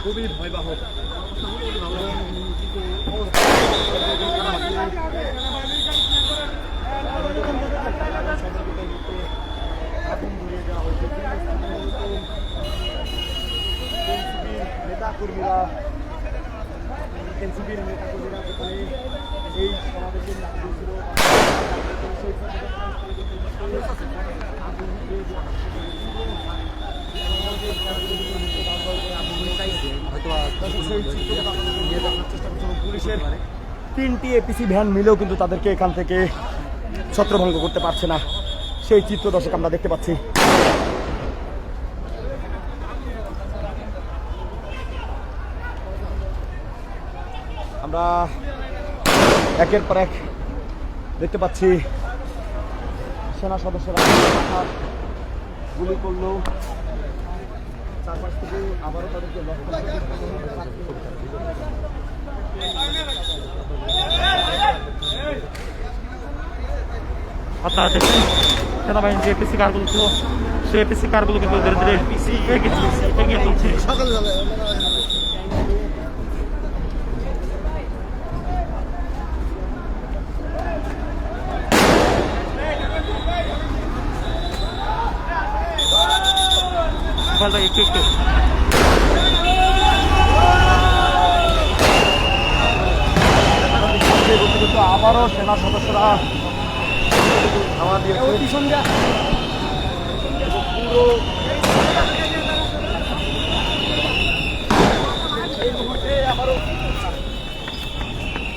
খুবই ভয়াবহ। নেতাকর্মীরা এনসিপির নেতাকর্মীরা যেখানে এই সমাবেশের নাম দিয়েছিল পুলিশের 3টি এপিসি ভ্যান মিলেও কিন্তু তাদেরকে এখান থেকে ছত্রভঙ্গ করতে পারছে না, সেই চিত্র দর্শক আমরা দেখতে পাচ্ছি। আমরা একের পর এক দেখতে পাচ্ছি সেনা সদস্যরা গুলি করলেও চারপাশ থেকে আবারও তাদেরকে লক্ষ্য আপনারা দেখছেন সেনাবাহিনীর যে এপিসি কারগুলো ছিল সেই এপিসি কারগুলো কিন্তু ধীরে ধীরে এগিয়ে চলছে। ভাই একটু একটু আবারও সেনা সদস্যরা ধাওয়া দিয়েছে পুরো এই মুহূর্তে আবারও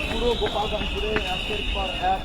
পুরো গোপালগঞ্জে একের পর এক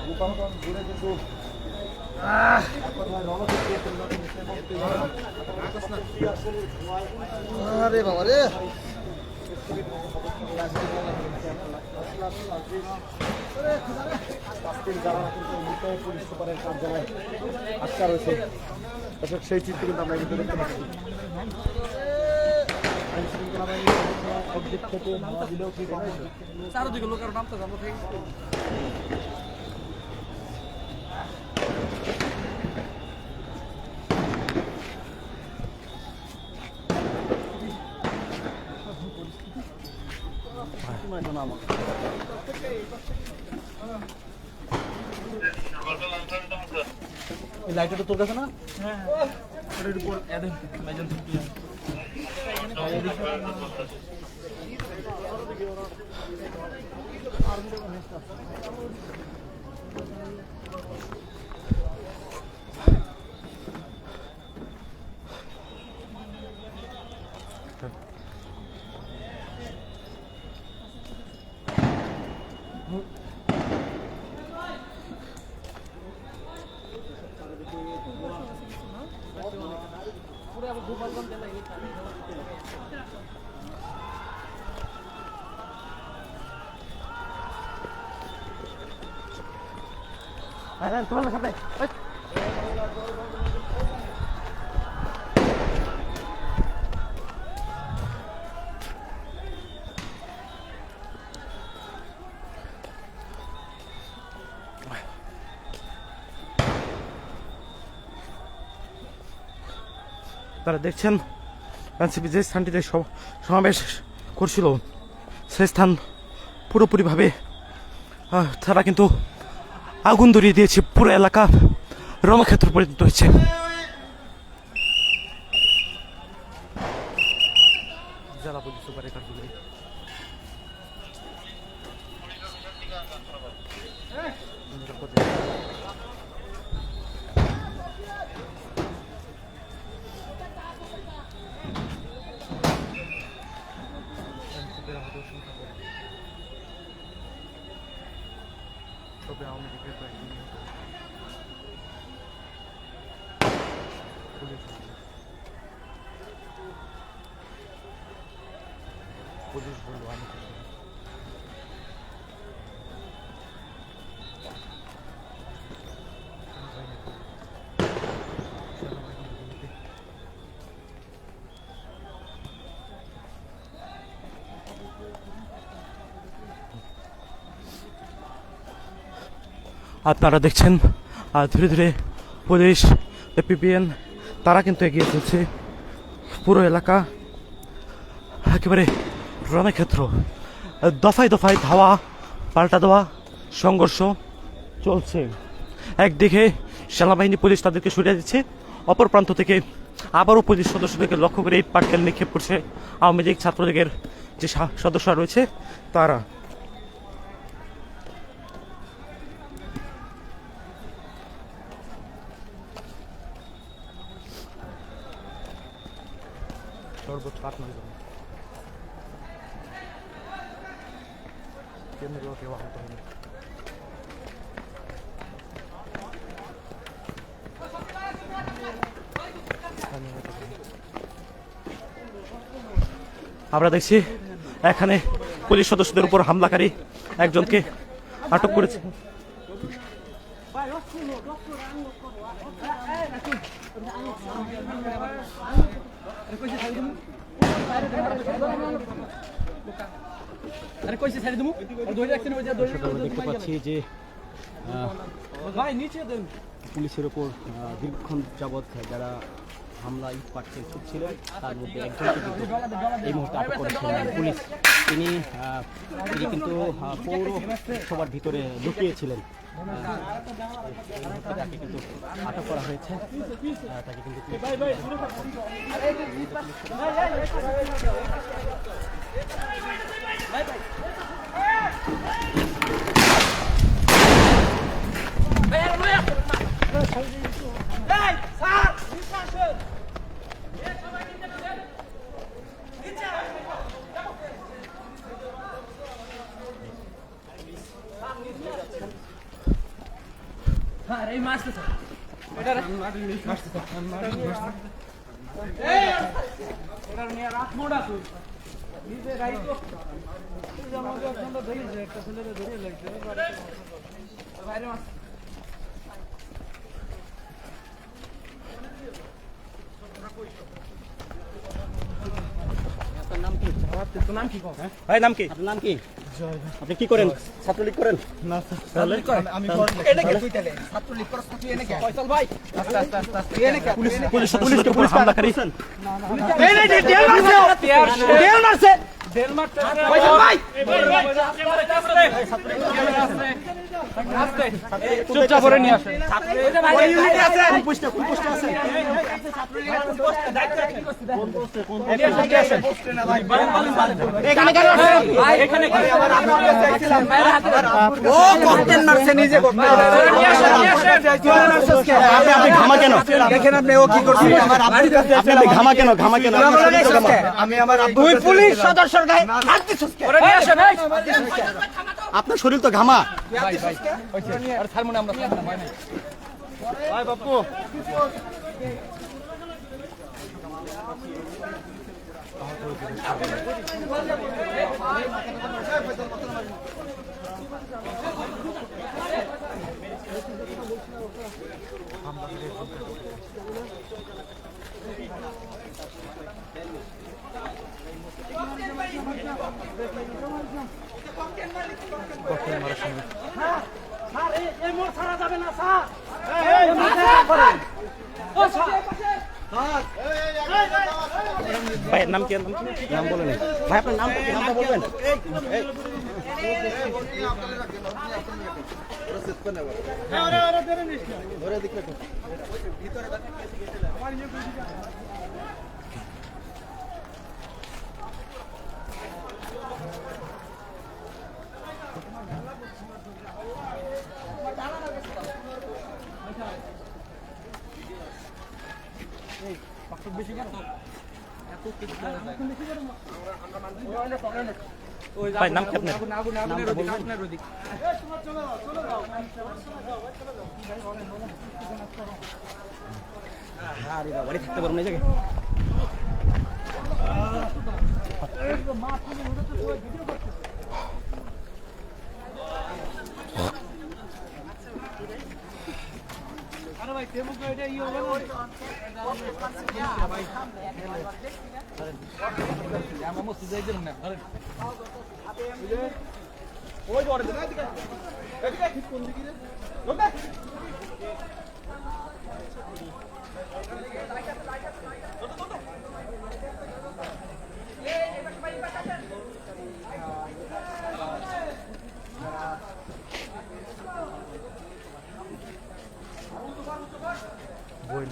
গোপালগঞ্জ জুড়ে কিন্তু আরে বাবা রে পুলিশ সুপারের কার্যালয় আটকা রয়েছে। দর্শক সেই চিত্র কিন্তু আমরা কিন্তু দেখতে পাচ্ছি। আইন শৃঙ্খলা বাহিনীর একদিক থেকে ধাওয়া দিলেও কি চারদিকে লোকের নাম তো জানো ঠিক লাইটটা তো তোর কাছে না? তোমার সাথে তারা দেখছেন এনসিপি যে স্থানটিতে সমাবেশ করছিল সেই স্থান পুরোপুরিভাবে তারা কিন্তু আগুন ধরিয়ে দিয়েছে, পুরো এলাকা রণক্ষেত্র পরিণত হয়েছে। জেলা পুলিশ সুপারের কার্যালয় আওয়ামী লীগের পুলিশ বলল আমি আপনারা দেখছেন ধীরে ধীরে পুলিশ পিপিএন তারা কিন্তু এগিয়ে চলছে। পুরো এলাকা একেবারে রণক্ষেত্র, দফায় দফায় ধাওয়া পাল্টা দেওয়া সংঘর্ষ চলছে। একদিকে সেনাবাহিনী পুলিশ তাদেরকে সরিয়ে দিচ্ছে, অপর প্রান্ত থেকে আবারও পুলিশ সদস্যদেরকে লক্ষ্য করে ইট পাটকেল নিক্ষেপ করছে আওয়ামী লীগ ছাত্রলীগের যে সদস্যরা রয়েছে তারা। সর্বোচ্চ 8-9 জন কেন্দ্রীয় কেউ আহত হয়নি। আমরা দেখছি এখানে পুলিশ সদস্যদের উপর হামলাকারী একজনকে আটক করেছে। দেখতে পাচ্ছি যে পুলিশের ওপর দীর্ঘক্ষণ যাবৎ যারা হামলা ইট পাটকেল ছুটছিলেন তার মধ্যে একজনকে কিন্তু এই মুহূর্তে আটক করেছিলেন পুলিশ। তিনি কিন্তু পৌরসভার ভিতরে লুকিয়েছিলেন। তাকে কিন্তু আটক করা হয়েছে। তাকে কিন্তু ভাই নাম কি? আপনার নাম কি? আপনি কি করেন? ছাত্রলীগ করেন? না তাহলে পুলিশকে হামলা করেছেন? চুপচাপ করে নিয়ে আসেন। আপনি ঘামা কেন? দেখেন আপনি ও কি করছে? আপনি ঘামা কেন? ঘামা কেন? আমি আমার দুই পুলিশ সদস্যর গায়ে হাত দিছস কেন? আপনার শরীর তো ঘামা। ভাই বাপু ভাই নাম কি? নাম বলেন ভাই, আপনার নাম কি? নামটা বলবেন। ভাই নাম কি আপনার? বাড়ি থাকতে পারবো না এই জায়গায়।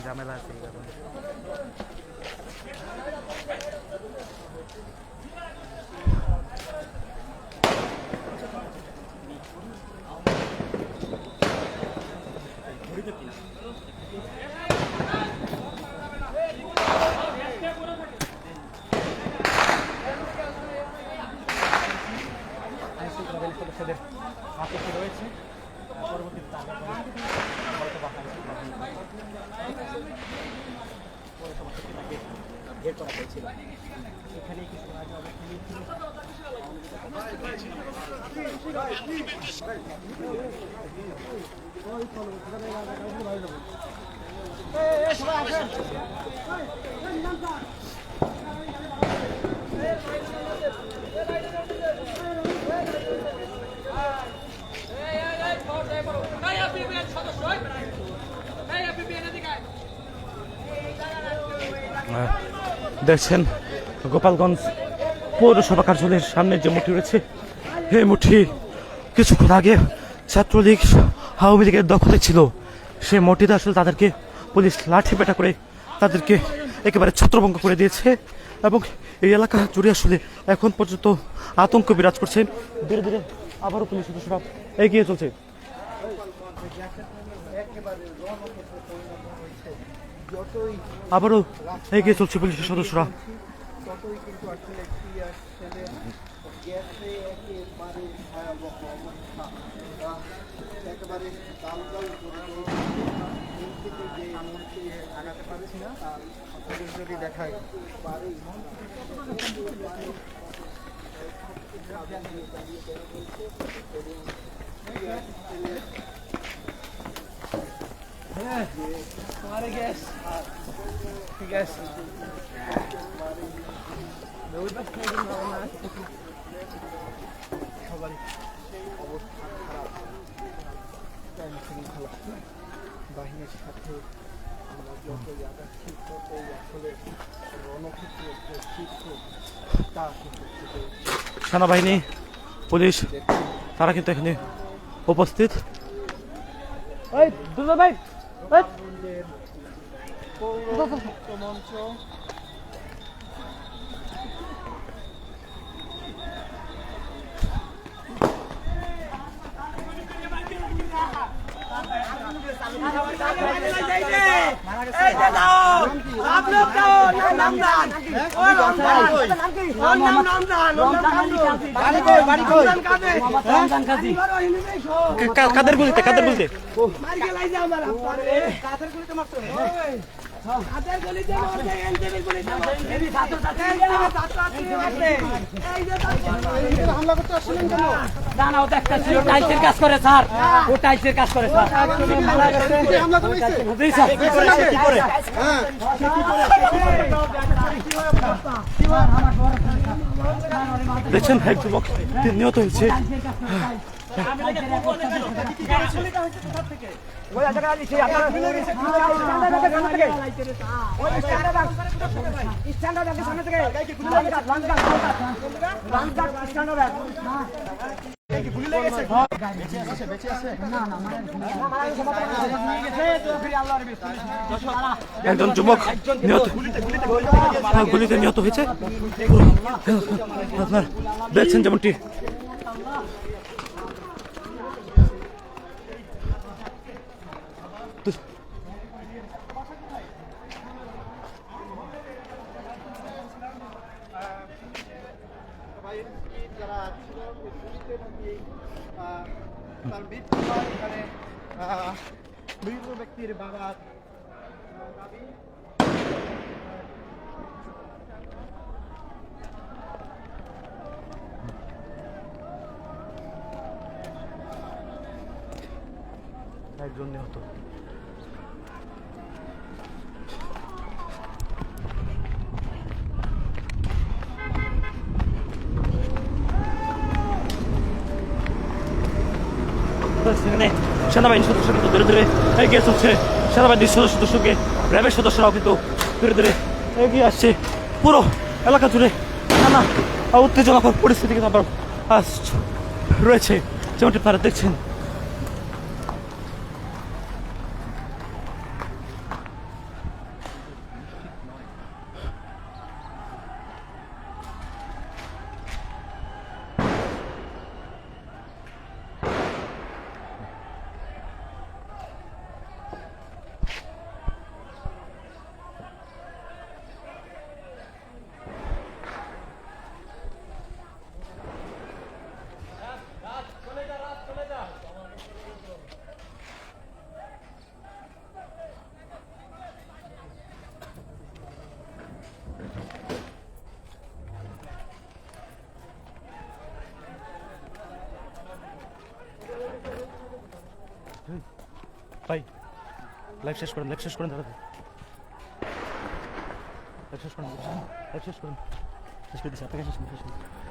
ঝামেলা আছে সদস্যদের হাতে রয়েছে। পরবর্তীতে তাদের ঘের করা হয়েছিল। এখানে কিছু আগে অবস্থান নিয়েছিল। দেখছেন গোপালগঞ্জ পৌরসভা কার্যালয়ের সামনে যে মুঠি রয়েছে, এই মুঠি কিছুক্ষণ আগে ছাত্রলীগ আওয়ামী লীগের দখলে ছিল। সেই মুঠিতে আসলে তাদেরকে পুলিশ লাঠি পেটা করে তাদেরকে একেবারে ছত্রভঙ্গ করে দিয়েছে এবং এই এলাকা জুড়ে আসলে এখন পর্যন্ত আতঙ্ক বিরাজ করছে। ধীরে ধীরে আবারও পুলিশ সদস্যরা এগিয়ে চলছে। আবারও এগিয়ে চলছে পুলিশের সদস্যরা। ততই কিন্তু আসলে কি আসলে গ্যাসে একেবারে ভয়াবহ অবস্থা, একেবারে দালদাল থেকে যে মুহূর্তে আগাতে পারছি না আর আপনাদের যদি দেখায় বাড়ি বাহিনীর সাথে আমরা যতই আগাচ্ছি ততই আসলে রণক্ষেত্রের যে চিত্র তা কিন্তু সেনাবাহিনী পুলিশ তারা কিন্তু এখানে উপস্থিত। মঞ্চ কাদের গুলিতে হামলা করতে আসছিলেন কেন? টাইলসের কাজ করে স্যার, ও টাইলসের কাজ করে স্যার। হামলা করেছে দেখছেন এক যুবক নিহত হয়েছে। একজন যুবক গুলিতে নিহত হয়েছে। আপনার দেখছেন যেমনটি যারা ছিল গুলিতে নাকি তার মৃত্যু হয়। এখানে মৃত ব্যক্তির বাবার দাবি একজন নিহত। সেনাবাহিনী সদস্য কিন্তু ধীরে ধীরে এগিয়ে চলছে। সেনাবাহিনীর সদস্যদের সঙ্গে র্যাবের সদস্যরাও কিন্তু ধীরে ধীরে এগিয়ে আসছে। পুরো এলাকা জুড়ে নানা উত্তেজনাকর পরিস্থিতি কিন্তু আবার রয়েছে, যেমনটি আপনারা দেখছেন। ভাই লাইভ শেষ করেন দাদা লাইভ শেষ করেন শেষ করে দিচ্ছি আপনাকে শেষ করুন